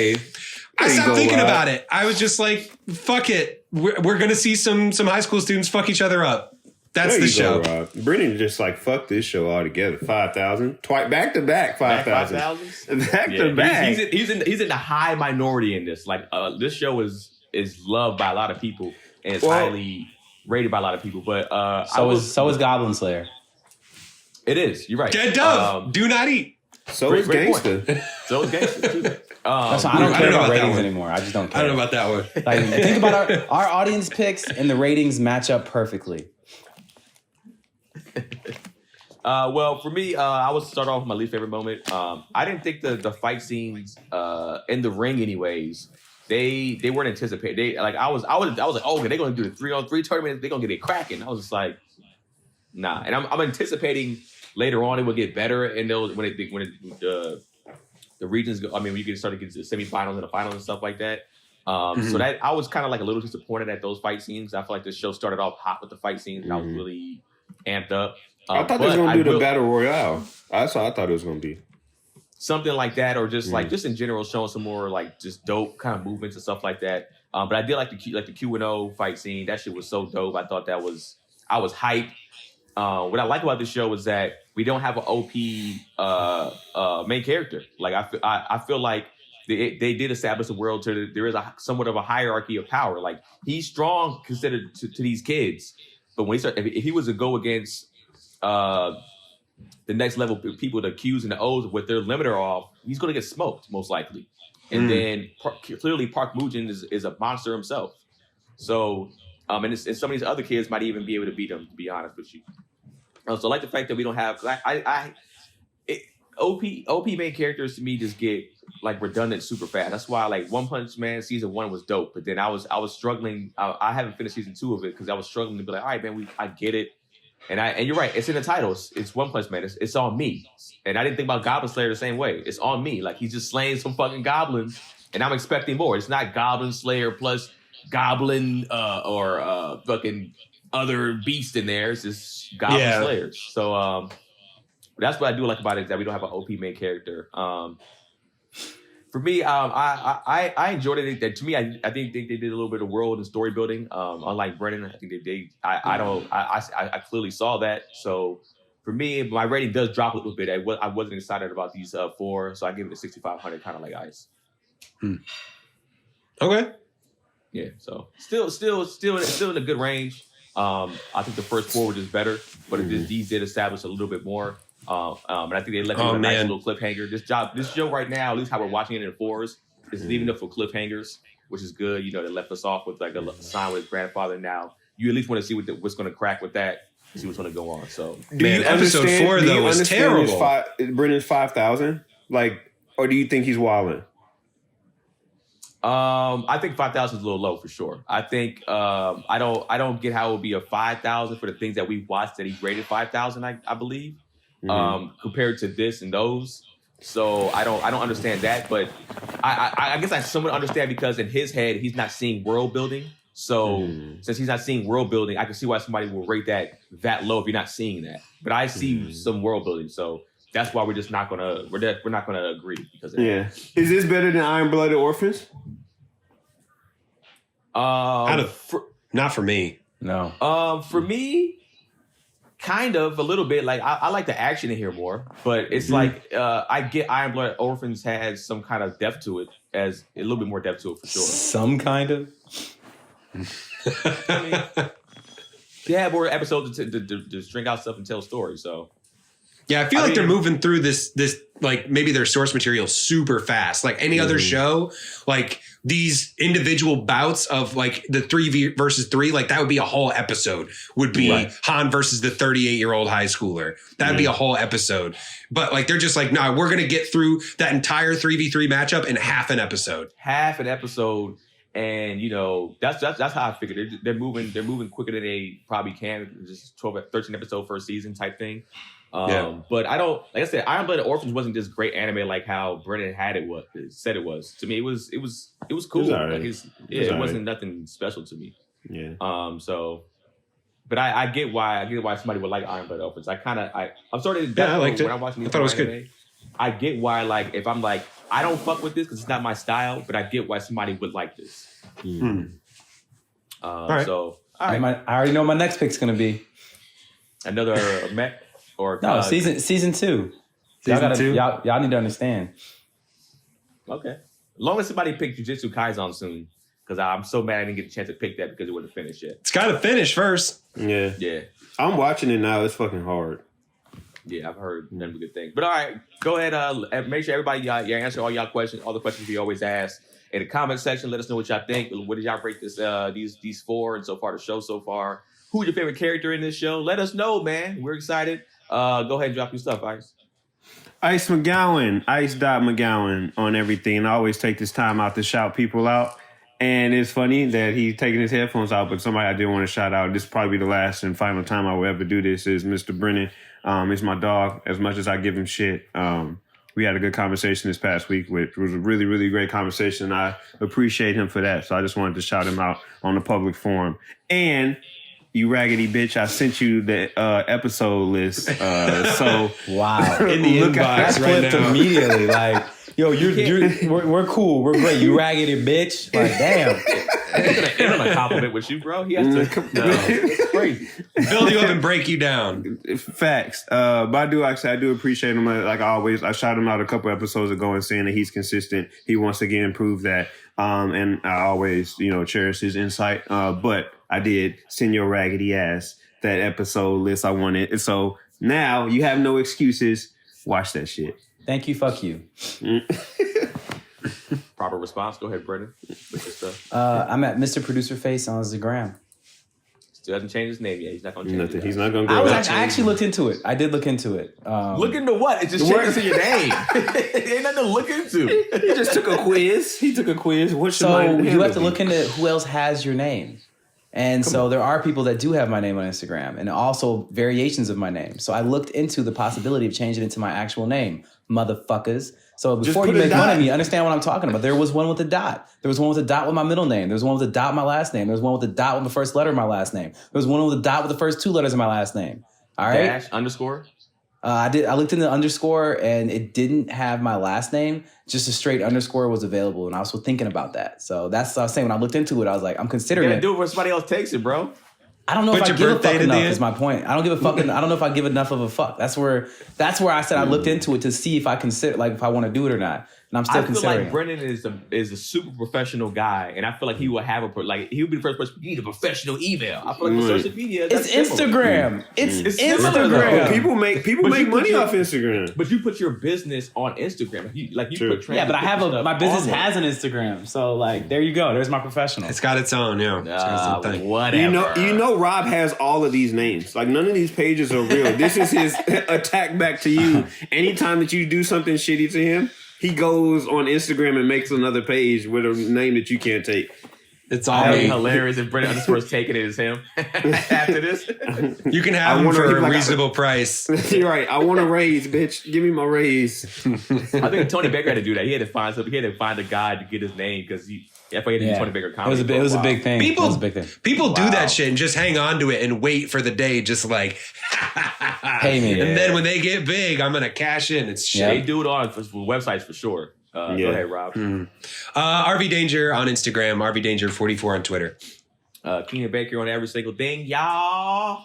I stopped thinking about it. I was just like, fuck it. we're gonna see some high school students fuck each other up. That's There the you show. go, Rob. Brennan just like fuck this show altogether. 5,000, back to back 5,000, back to back. He's in the high minority in this. Like this show is loved by a lot of people and it's highly rated by a lot of people. But so is Goblin Slayer. It is. You're right. Dead dove. Do not eat. So is Gangsta. So is Gangsta too. That's why I don't care about ratings anymore. I just don't care. I don't know about that one. Like, think about our audience picks and the ratings match up perfectly. Well, for me, I would start off with my least favorite moment. I didn't think the fight scenes in the ring, anyways. They weren't anticipated. I was like, oh, okay, they're gonna do the 3-on-3 tournament. They're gonna get it cracking. I was just like, nah. And I'm anticipating later on it will get better. And when the regions go, I mean, when you can start to get to the semifinals and the finals and stuff like that. So that I was kind of like a little disappointed at those fight scenes. I feel like the show started off hot with the fight scenes, and I was really amped up. I thought they was gonna do the battle royale. That's what I thought it was gonna be. Something like that, or just like just in general, showing some more like just dope kind of movements and stuff like that. But I did like the Q&O fight scene. That shit was so dope. I thought I was hyped. What I like about this show is that we don't have an OP main character. Like I feel like they did establish a world there is somewhat of a hierarchy of power. Like he's strong considered to these kids, but when if he was to go against the next level people, the Qs and the Os with their limiter off, he's going to get smoked most likely. And then clearly Park Mujin is a monster himself. So, and some of these other kids might even be able to beat him, to be honest with you. So I like the fact that we don't have, OP main characters to me just get like redundant super fast. That's why like One Punch Man season 1 was dope, but then I was struggling. I haven't finished season 2 of it because I was struggling to be like, all right, man, I get it. And you're right. It's in the titles. It's One Punch Man. It's on me. And I didn't think about Goblin Slayer the same way. It's on me. Like he's just slaying some fucking goblins, and I'm expecting more. It's not Goblin Slayer plus Goblin or fucking other beast in there. It's just Goblin Slayers. So that's what I do like about it, is that we don't have an OP main character. For me, I enjoyed it. That to me, I think they did a little bit of world and story building. Unlike Brennan, I think I clearly saw that. So for me, my rating does drop a little bit. I wasn't excited about these 4, so I give it a 6,500, kind of like Ice. Okay. Yeah. So still in a good range. I think the first 4 were just better, but these did establish a little bit more. And I think they left me with a nice little cliffhanger. This show right now, at least how we're watching it in 4s, is leaving up for cliffhangers, which is good. You know, they left us off with like a sign with his grandfather. Now you at least want to see what's going to crack with that, see what's going to go on. So, episode 4 though was terrible. Brennan's 5,000, like, or do you think he's wilding? I think 5,000 is a little low for sure. I think I don't get how it would be a 5,000 for the things that we watched that he's rated 5,000. I believe. Compared to this and those. So I don't understand that, but I guess I somewhat understand because in his head, he's not seeing world building. So since he's not seeing world building, I can see why somebody will rate that low if you're not seeing that. But I see some world building. So that's why we're just not gonna agree because of that. Is this better than Iron Blooded Orphans? Not for me. No. For me, kind of a little bit. Like I like the action in here more, but it's like I get Iron Blood Orphans has some kind of depth to it, as a little bit more depth to it for sure. Some kind of. I mean, they have more episodes to string out stuff and tell stories. So yeah, I feel like they're moving through this like maybe their source material super fast. Like any other show, like these individual bouts of like the 3 versus 3, like that would be a whole episode. Would be Han versus the 38-year-old high schooler. That'd be a whole episode. But like they're just like, no, we're gonna get through that entire 3v3 matchup in half an episode. And you know that's how I figured they're moving quicker than they probably can. Just 13 episode first season type thing. But I don't, like I said, Iron Blooded Orphans wasn't this great anime like how Brennan said it was. To me, it was cool. It wasn't nothing special to me. Yeah. But I get why somebody would like Iron Blooded Orphans. I'm starting to I liked it. when I'm watching these I thought it was anime, good. I get why, like, if I'm like, I don't fuck with this because it's not my style, but I get why somebody would like this. right. So, all right. I already know what my next pick's gonna be. Another mech or No, season 2. Season 2? Y'all need to understand. Okay. As long as somebody picked Jujutsu Kaisen soon, because I'm so mad I didn't get a chance to pick that because it wasn't finished yet. It's got to finish first. Yeah. Yeah. I'm watching it now. It's fucking hard. Yeah, I've heard none but good things. But all right, go ahead. Make sure everybody answer all y'all questions, all the questions we always ask in the comment section. Let us know what y'all think. What did y'all rate this? These 4 and so far the show so far. Who's your favorite character in this show? Let us know, man. We're excited. Go ahead and drop your stuff, Ice. Ice McGowan, Ice.McGowan on everything. I always take this time out to shout people out. And it's funny that he's taking his headphones out, but somebody I did want to shout out, this will probably be the last and final time I will ever do this, is Mr. Brennan. He's my dog. As much as I give him shit, we had a good conversation this past week, which was a really, really great conversation. I appreciate him for that. So I just wanted to shout him out on the public forum. And you raggedy bitch, I sent you the episode list. So Wow. In the look at inbox That right flipped now. immediately. Like, yo, we're cool. We're great. You raggedy bitch. Like, damn. I'm gonna end on a compliment with you, bro. He has to. No, it's crazy. Build you up and break you down. Facts. But I do appreciate him. Like I shot him out a couple episodes ago and saying that he's consistent. He wants to again prove that. And I always, cherish his insight. But I did send your raggedy ass that episode list I wanted. So now you have no excuses. Watch that shit. Thank you. Fuck you. Proper response. Go ahead, Brendan. With your stuff. I'm at Mr. Producer Face on Instagram. Still hasn't changed his name yet. He's not gonna change Nothing. it. He's not gonna I go. actually looked into it. I did look into it. Look into what? It's just changes to your name. Ain't nothing to look into. He just took a quiz. What should So my you handle have to be? look into who else has your name. And so there are people that do have my name on Instagram and also variations of my name. So I looked into the possibility of changing it to my actual name, motherfuckers. So before you put a make fun dot. of me, understand what I'm talking about. There was one with a dot. There was one with a dot with my middle name. There was one with a dot with my last name. There was one with a dot with the first letter of my last name. There was one with a dot with the first 2 letters of my last name. All right. Dash underscore. I looked into the underscore and it didn't have my last name. Just a straight underscore was available. And I was thinking about that. So that's what I was saying. When I looked into it, I was like, I'm You considering gotta it. do it when somebody else takes it, bro. I don't know Put if I your give a birthday fuck to the enough end. is my point. I don't give a fucking, I don't know if I give enough of a fuck. That's where I said I looked into it to see if I consider, like if I want to do it or not. And I'm still I feel considering like Brendan is a super professional guy, and I feel like he will have he would be the first person. You need a professional email. I feel like with social media, It's Instagram. It's similar, though. Instagram. People make But you put money your- off Instagram. But you put your business on Instagram. You True. put Yeah, but I have stuff my business on there. has an Instagram. So like, there you go. There's my professional. It's got its own, yeah. It's got its own thing. Whatever. You know, Rob has all of these names. Like none of these pages are real. This is his attack back to you. Anytime that you do something shitty to him, he goes on Instagram and makes another page with a name that you can't take. It's all That'd be me. hilarious if Brendan underscore's taking it as him after this. You can I have them wanna for keep a like a- reasonable price. You're right. I want a raise, bitch. Give me my raise. I think Tony Baker had to do that. He had to find something. He had to find a guy to get his name because he had to do Tony Baker It comedy. was a big, for it was a while. big thing. People- It was a big thing. People do Wow. that shit and just hang on to it and wait for the day, just like, Pay me. And then when they get big, I'm gonna cash in. It's shit. They do it on for websites for sure. Go ahead, Rob. RV Danger on Instagram, RV Danger 44 on Twitter. Keenan Baker on every single thing, y'all.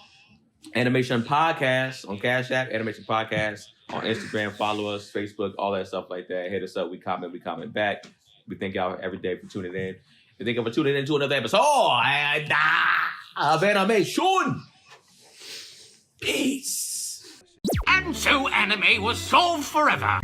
Animation Podcast on Cash App, Animation Podcast on Instagram. Follow us, Facebook, all that stuff like that. Hit us up. We comment back. We thank y'all every day for tuning in. We thank y'all for tuning in to another episode of Animeshun. Peace. And so anime was solved forever.